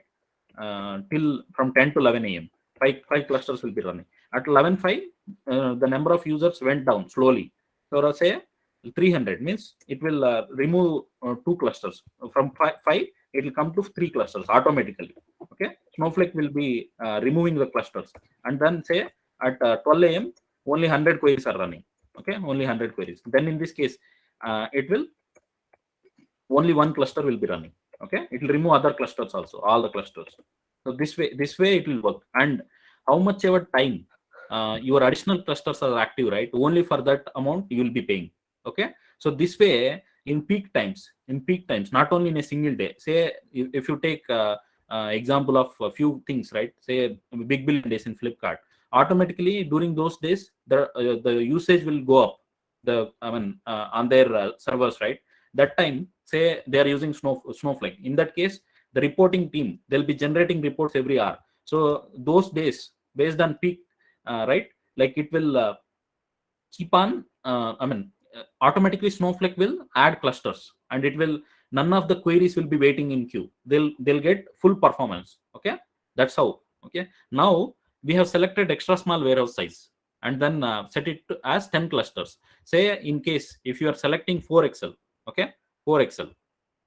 Till from 10 to 11 a.m. Five clusters will be running. At 11:05, the number of users went down slowly. So say 300 means it will remove 2 clusters. From 5, it will come to 3 clusters automatically. Okay, Snowflake will be removing the clusters, and then say at 12 a.m. only 100 queries are running. Okay, only 100 queries. Then in this case, it will only one cluster will be running. Okay, it will remove other clusters also, all the clusters. So this way it will work. And how much ever time your additional clusters are active, right? Only for that amount you will be paying. Okay, so this way in peak times, not only in a single day. Say if you take example of a few things, right? Say big billion days in Flipkart, automatically during those days the usage will go up. On their servers, right? That time, say they are using Snowflake. In that case, the reporting team, they'll be generating reports every hour. So those days, based on peak, right? Like it will keep on. Automatically Snowflake will add clusters, and it will, none of the queries will be waiting in queue. They'll get full performance. Okay, that's how. Okay, now we have selected extra small warehouse size, and then set it as 10 clusters. Say in case if you are selecting 4XL, okay, 4XL,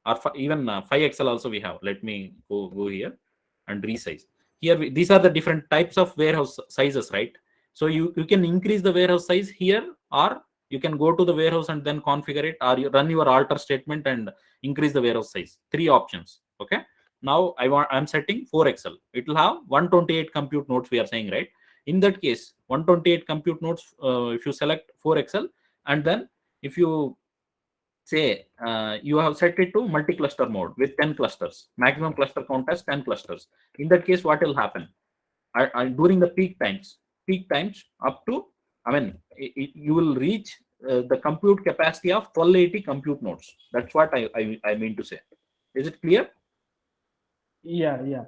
or even 5XL also we have. Let me go here and resize. Here these are the different types of warehouse sizes, right? So you can increase the warehouse size here, or you can go to the warehouse and then configure it, or you run your alter statement and increase the warehouse size. 3 options. Okay, now I'm setting 4XL. It will have 128 compute nodes, we are saying, right? In that case, 128 compute nodes, if you select 4XL, and then if you say you have set it to multi-cluster mode with 10 clusters, maximum cluster count as 10 clusters. In that case, what will happen? During the peak times up to, you will reach the compute capacity of 1280 compute nodes. That's what I mean to say. Is it clear? Yeah. Yeah.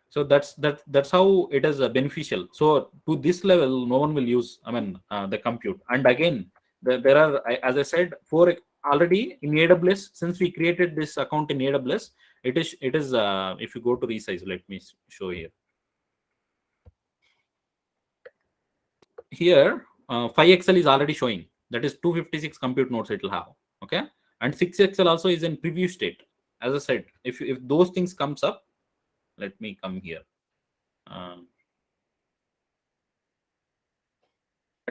So that's how it is beneficial. So to this level, no one will use the compute. And again, there are, as I said, already in AWS, since we created this account in AWS, it is if you go to resize, let me show here. Here 5XL is already showing, that is 256 compute nodes it will have. Okay, and 6XL also is in preview state. As I said, if those things comes up, let me come here.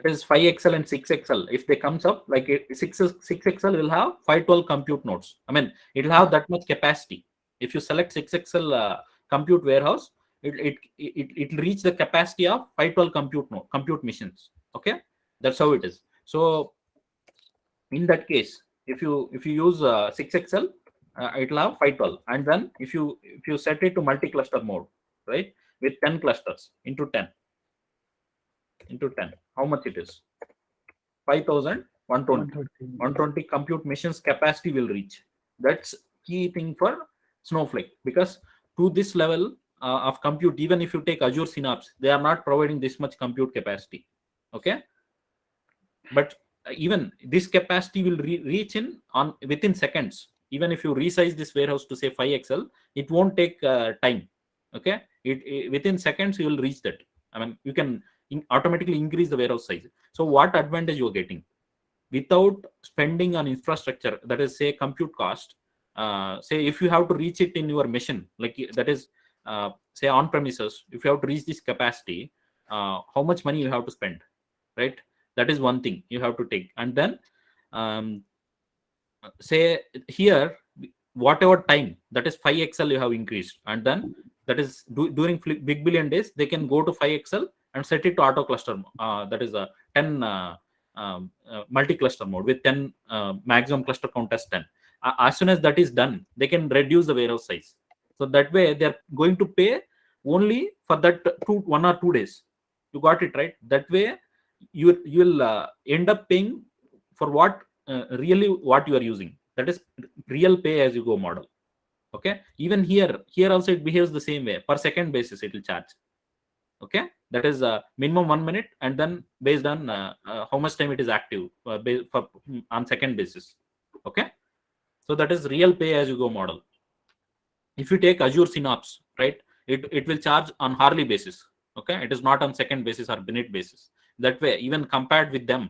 that is 5XL and 6XL. If they comes up, like 6XL will have 512 compute nodes. I mean, it will have that much capacity. If you select 6XL compute warehouse, it will reach the capacity of 512 compute machines. Okay, that's how it is. So in that case, if you use 6XL, it will have 512, and then if you set it to multi-cluster mode, right, with 10 clusters into 10, how much it is? 5120. 120 compute machines capacity will reach. That's key thing for Snowflake, because to this level of compute, even if you take Azure Synapse, they are not providing this much compute capacity. Okay, but even this capacity will reach within seconds. Even if you resize this warehouse to say 5XL, it won't take time. Okay, within seconds you will reach that. I mean, you can automatically increase the warehouse size. So what advantage you are getting without spending on infrastructure, that is say compute cost? Say if you have to reach it in your machine, like that is say on premises, if you have to reach this capacity, how much money you have to spend, right? That is one thing you have to take. And then say here, whatever time, that is 5XL you have increased, and then that is during big billion days, they can go to 5XL and set it to auto cluster. That is a 10 multi-cluster mode with 10 maximum cluster count as 10. As soon as that is done, they can reduce the warehouse size. So that way they are going to pay only for that 1 or 2 days. You got it, right? That way you will end up paying for what really what you are using. That is real pay as you go model. Okay, even here also it behaves the same way. Per second basis it will charge. Okay, that is minimum 1 minute, and then based on how much time it is active on second basis. Okay, so that is real pay as you go model. If you take Azure Synapse, right, it will charge on hourly basis. Okay, it is not on second basis or minute basis. That way, even compared with them,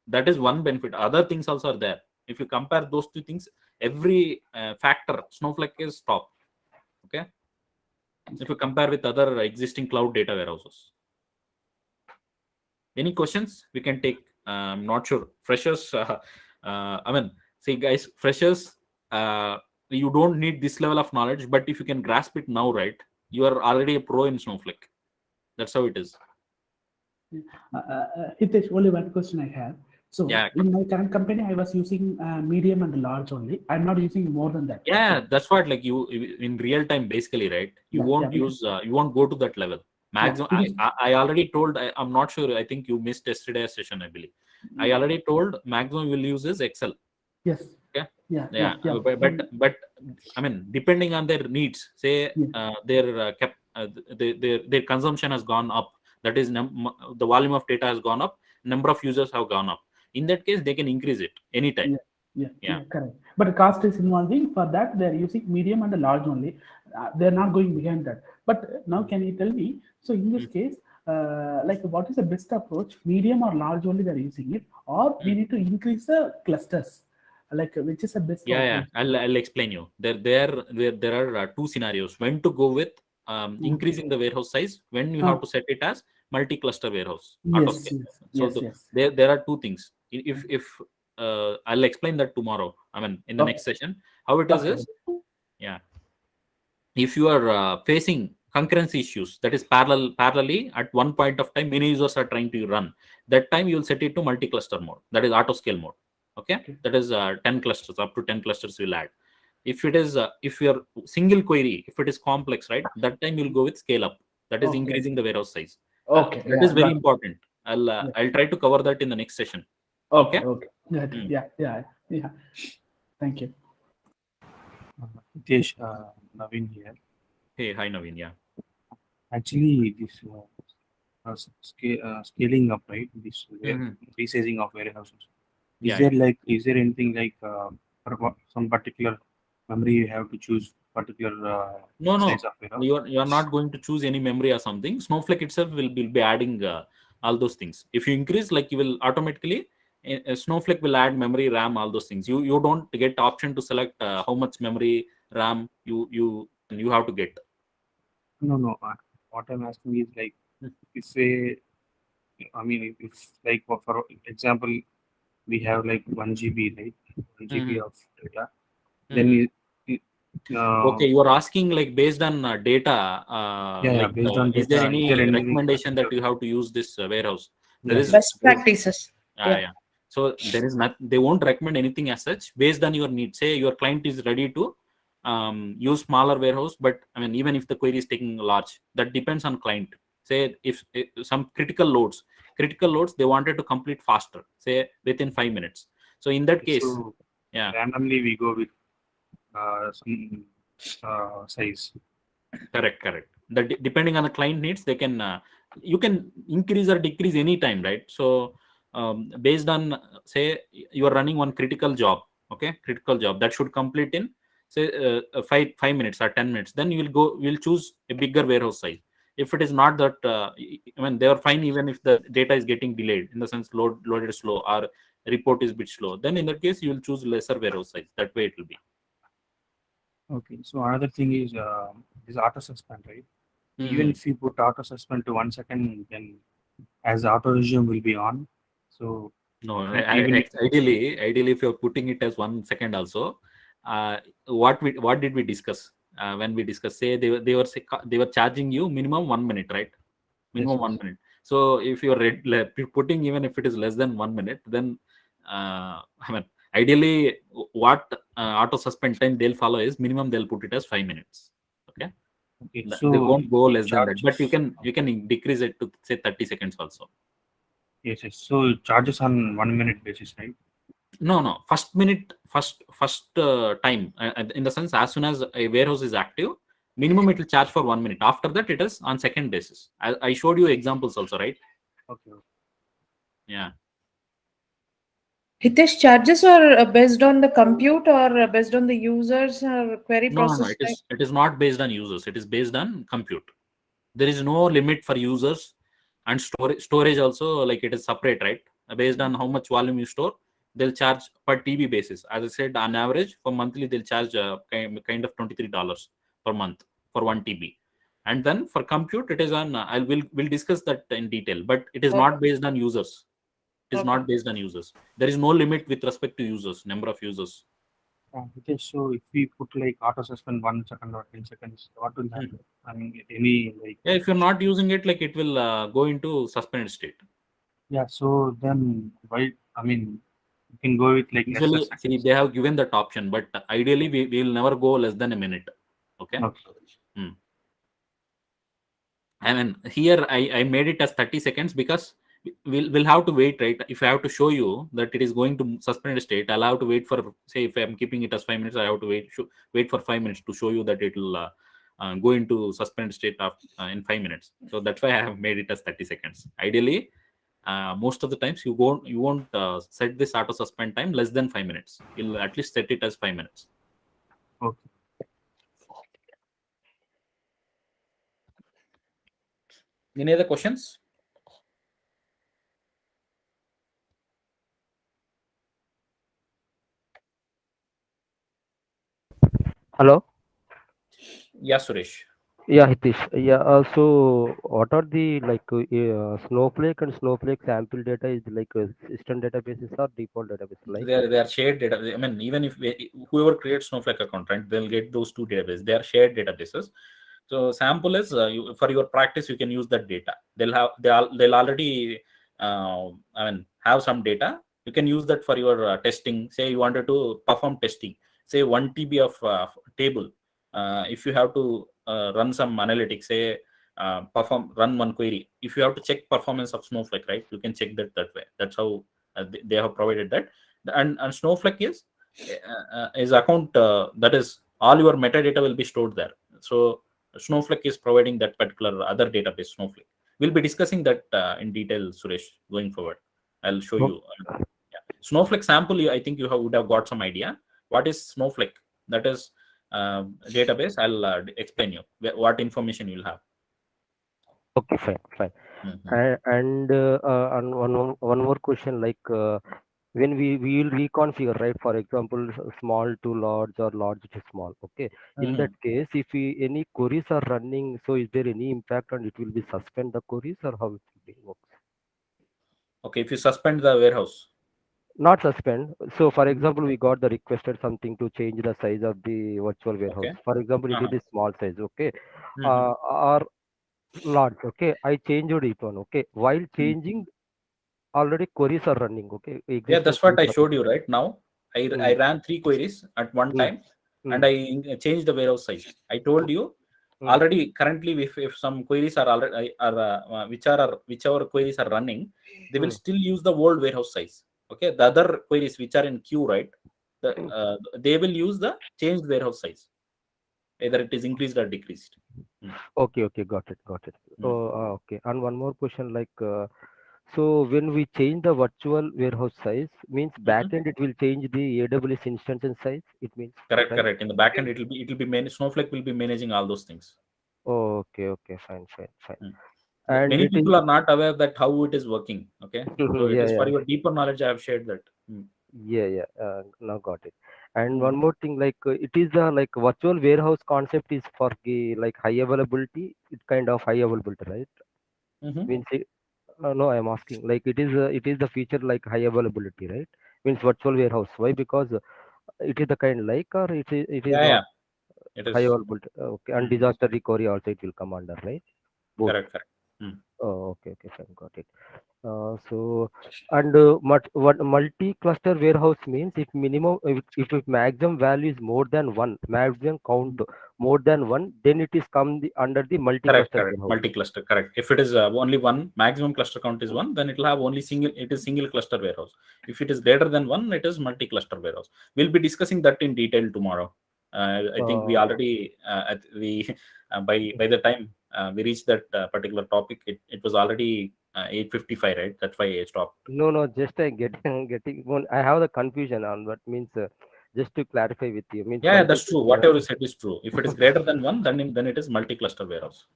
that is one benefit. Other things also are there. If you compare those two things, every factor, Snowflake is top. Okay, if you compare with other existing cloud data warehouses. Any questions we can take? I'm not sure. Freshers, I mean, see guys, freshers, you don't need this level of knowledge, but if you can grasp it now, right, you are already a pro in Snowflake. That's how it is. Hitesh, only one question I have. So Yeah. in my current company, I was using medium and large only. I'm not using more than that. Yeah, that's what, like, you in real time basically, right? You won't use you won't go to that level. Maximum. I already told. I'm not sure. I think you missed yesterday's session, I believe. I already told maximum we'll use is Excel. Yes. Okay. Yeah. But I mean, depending on their needs, say their consumption has gone up. That is, the volume of data has gone up. Number of users have gone up. In that case, they can increase it anytime. Yeah, correct. But the cost is involving. For that, they're using medium and the large only. They're not going behind that. But now, can you tell me? So in this case, like, what is the best approach? Medium or large only they're using it, or we need to increase the clusters? Like, which is the best? Yeah. I'll explain you. There are two scenarios. When to go with increasing the warehouse size. When you have to set it as multi-cluster warehouse. There are two things. If I'll explain that tomorrow. I mean, in the next session, how it is yeah. If you are facing concurrency issues, that is parallelly at one point of time, many users are trying to run. That time you will set it to multi-cluster mode. That is auto scale mode. Okay, that is 10 clusters, up to 10 clusters will add. If it is if your single query, if it is complex, right, that time you'll go with scale up. That is increasing the warehouse size. That is very important. I'll try to cover that in the next session. Okay. Yeah. Thank you. Hitesh, Naveen here. Hey, hi Naveen. Yeah. Actually, this scaling up, right? This resizing of warehouses. Is there anything like some particular memory you have to choose particular size of warehouse? You are not going to choose any memory or something. Snowflake itself will be adding all those things. If you increase, like, you will automatically Snowflake will add memory, RAM, all those things. You don't get option to select how much memory, RAM you have to get. No. What I'm asking is, like, if I mean, if like for example, we have like 1 GB, right? 1 GB of data. Then okay, you are asking like based on data. Like, based on is there data, any is there anything recommendation that particular? you have to use this warehouse? There Yes. is Best practices. Yeah. yeah. So there is not. They won't recommend anything as such based on your needs. Say your client is ready to use smaller warehouse, but I mean even if the query is taking large, that depends on client. Say if some critical loads they wanted to complete faster, say within 5 minutes. So in that case, So yeah, randomly we go with some size. correct. That depending on the client needs, they can you can increase or decrease any time, right? So based on say you are running one critical job, okay, critical job that should complete in say 5 minutes or 10 minutes, then you'll choose a bigger warehouse size. If it is not that, I mean they are fine even if the data is getting delayed, in the sense loaded slow or report is bit slow, then in that case you will choose lesser warehouse size. That way it will be. Okay. So another thing is auto suspend, right? Even if you put auto suspend to 1 second, then as auto resume will be on. So no, even ideally if you're putting it as 1 second also, what did we discuss when we discussed, say they were charging you minimum 1 minute, right? Minimum Yes, 1 minute. So if you're putting even if it is less than 1 minute, then I mean ideally what auto suspend time they'll follow is minimum they'll put it as 5 minutes. Okay. Okay, They so won't go less than that, but charges. you can decrease it to say 30 seconds also. Yes. So charges on 1 minute basis, right? No. First minute, first time. In the sense, as soon as a warehouse is active, minimum it will charge for 1 minute. After that, it is on second basis. I showed you examples also, right? Okay. Yeah. Hitesh, charges are based on the compute or based on the users or query process type? It is not based on users. It is based on compute. There is no limit for users, and storage also, like it is separate, right? Based on how much volume you store, they'll charge per TB basis. As I said, on average for monthly they'll charge kind of $23 per month for 1 TB. And then for compute it is on we'll discuss that in detail, but it is Okay. not based on users. It is Okay. not based on users. There is no limit with respect to users, number of users. Okay, so if we put like auto suspend 1 second or 10 seconds, what will happen? I mean, any like. Yeah, if you're not using it, like it will go into suspended state. Yeah, so then why? I mean, you can go with like lesser Usually, see, seconds. they have given that option, but ideally we will never go less than a minute. Okay. Okay. I mean, here I made it as 30 seconds because we'll have to wait, right? If I have to show you that it is going to suspended state, I'll have to wait for, say, if I'm keeping it as 5 minutes, I have to wait for 5 minutes to show you that it will go into suspended state in 5 minutes. So that's why I have made it as 30 seconds. Ideally, most of the times you won't set this auto suspend time less than 5 minutes. You'll at least set it as 5 minutes. Okay. Any other questions? Hello. Yeah, Suresh. Yeah, Hitesh. Yeah. So, what are the Snowflake and Snowflake sample data is like system databases or default database? Like They are shared data. I mean, even if whoever creates Snowflake account, right, they'll get those two databases. They are shared databases. So sample is for your practice, you can use that data. They'll already I mean have some data. You can use that for your testing. Say you wanted to perform testing. Say 1 TB of table. If you have to run some analytics, say run one query. If you have to check performance of Snowflake, right, you can check that way. That's how they have provided that. And Snowflake is account that is all your metadata will be stored there. So Snowflake is providing that particular other database, Snowflake. We'll be discussing that in detail, Suresh, going forward. I'll show you. Yeah. Snowflake sample, I think you would have got some idea. What is Snowflake? That is database. I'll explain you what information you'll have. okay, fine. And one more question, like when we will reconfigure, right? For example, small to large or large to small. Okay. In that case, if any queries are running, so is there any impact on it? Will be suspend the queries or how it will be works? Okay, if you suspend the warehouse. Not suspend. So, for example, we got the requested something to change the size of the virtual warehouse. Okay. For example, it is small size, okay, Mhm. or large, okay. I changed it one, okay. While changing, already queries are running, okay. Yeah, Existing that's what I queries are showed you right now. I running. ran 3 queries at one Mm, time, and mm, I changed the warehouse size. I told you mm, already currently if some queries are already whichever queries are running, they will mm, still use the old warehouse size. Okay, the other queries which are in queue, right? mm. They will use the changed warehouse size, either it is increased or decreased. Mm. Okay, okay, got it, got it. Mm. Oh, okay. And one more question, like, so when we change the virtual warehouse size, means Mhm. backend it will change the AWS instance and size. It means, Correct, right? correct. In the backend, it will be Snowflake will be managing all those things. Oh, okay, okay, fine, fine, fine. Mm. And Many it is, people are not aware that how it is working. Okay, so it yeah, is for yeah, your deeper knowledge. I have shared that. yeah, yeah. Now got it. And Mm. one more thing, like, it is like virtual warehouse concept is for the like high availability. It's kind of high availability, right? Mhm. Means it, no, I'm asking, like, it is the feature like high availability, right? Means virtual warehouse. Why? Because it is the kind like, or it is Yeah, not yeah, it high is. availability. Okay, and Mm. disaster recovery also it will come under, right? Both. Correct, correct. Mm. Oh, okay, okay, fine, got it. So, and what multi-cluster warehouse means, if minimum, if maximum value is more than one, maximum count more than one, then it is come under the Correct, multi-cluster correct. warehouse. Multi-cluster, correct. If it is only one, maximum cluster count is one, then it will have only single. It is single cluster warehouse. If it is greater than one, it is multi-cluster warehouse. We'll be discussing that in detail tomorrow. I think we Uh, already we by the time we reached that particular topic, it was already 8:55, right? That's why I stopped. no, no, just getting one. I have the confusion on what means. Just to clarify with you, means Yeah, that's true. multi-cluster. Whatever you said is true. If it is greater than one, then it is multi-cluster warehouse.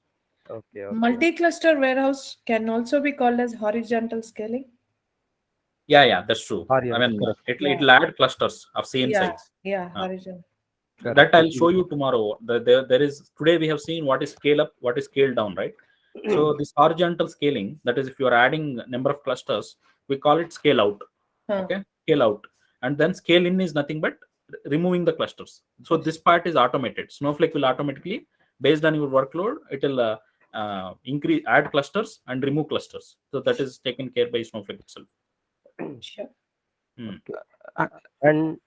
Okay, okay. Multi-cluster warehouse can also be called as horizontal scaling. Yeah, that's true. I Horizontal, mean, correct, it'll add clusters of same Yeah, size. yeah, Uh, horizontal. that correct. I'll show you tomorrow. There is today we have seen what is scale up, what is scale down, right? So this horizontal scaling, that is, if you are adding number of clusters, we call it scale out. Huh. Okay, scale out, and then scale in is nothing but removing the clusters. So this part is automated. Snowflake will automatically, based on your workload, it will increase, add clusters and remove clusters. So that is taken care by Snowflake itself. Sure. Hmm. And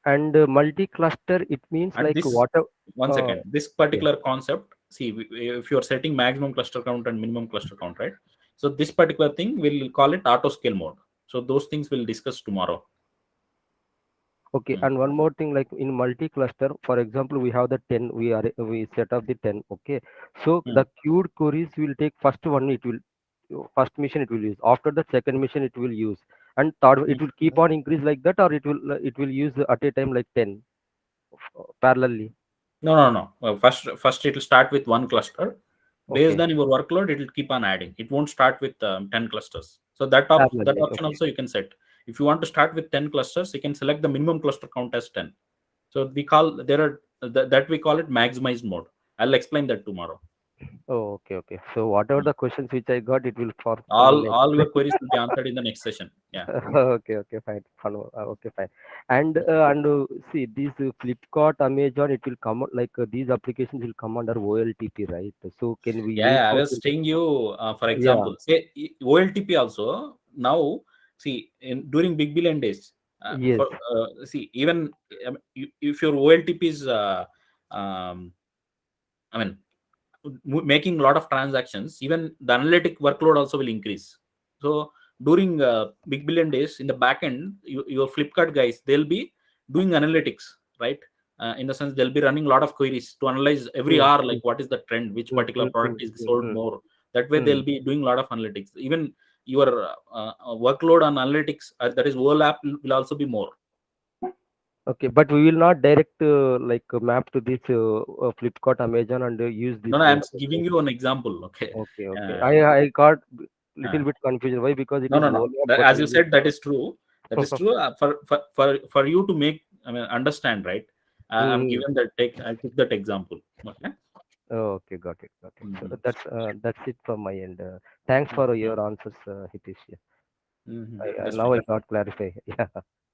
multi-cluster, it means And like this, water. one Uh, second, this yeah. particular concept, see, if you are setting maximum cluster count and minimum cluster count, right? So this particular thing, we'll call it auto scale mode. So those things we'll discuss tomorrow. Okay, Hmm. and one more thing, like in multi-cluster, for example, we have the 10, we set up the 10, okay. So Hmm. the queued queries will take first one, it will, first mission it will use. After the second mission it will use. And third, it will keep on increase like that, or it will use at a time like 10 parallelly. No. First it will start with one cluster. Based Okay, on your workload, it will keep on adding. It won't start with 10 clusters. So that parallelly, option okay. also you can set. If you want to start with 10 clusters, you can select the minimum cluster count as 10. So we call there are that we call it maximized mode. I'll explain that tomorrow. Oh, okay, okay. So whatever Hmm. the questions which I got, it will for the All your next. queries will be answered in the next session. Yeah. Okay, okay, fine, fine. Okay, fine. And see, these Flipkart, Amazon, it will come out like these applications will come under OLTP, right? So can we use Yeah, I for was saying you, for yeah, example, say OLTP also now. See, during Big Billion Days, yes, see, even if your OLTP is, um, I mean, making a lot of transactions, even the analytic workload also will increase. So during Big Billion Days, in the back end, your Flipkart guys, they'll be doing analytics, right? In the sense, they'll be running a lot of queries to analyze every mm, hour, mm, like what is the trend, which mm, particular mm, product mm, is mm, sold mm, more. That way, they'll mm. be doing a lot of analytics. Even your workload on analytics, that is overlap, will also be more. Okay, but we will not direct like map to this Flipkart, Amazon, and use this No, no, I'm warehouse. giving you an example. Okay. Okay, okay. Uh, I got uh, little bit confusion. Why? Because it No, is no, no. OLAP, but As we you use. said, that is true. That is true. For you to make, I mean, understand, right? I'm Mhm. given that take. I took that example. Okay. Oh, okay, got it, got it. So Mhm. that's it from my end. Thanks for Mhm. your answers, Hitesh. Yeah. That's Now I fine. got clarify. Yeah.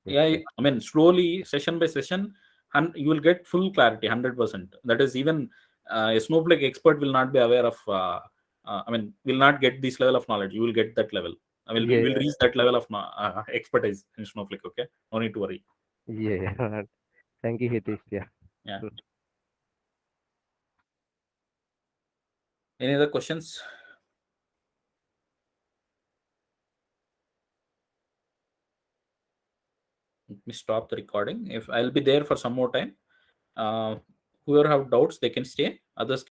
Yeah, I mean, slowly, session by session, and you will get full clarity, 100%. That is, even a Snowflake expert will not be aware of. I mean, will not get this level of knowledge. You will get that level. I mean, you will reach that level of expertise in Snowflake. Okay, no need to worry. Yeah. Thank you, Hitesh. Yeah. Yeah. Any other questions? Let me stop the recording. If I'll be there for some more time. Whoever have doubts, they can stay. Others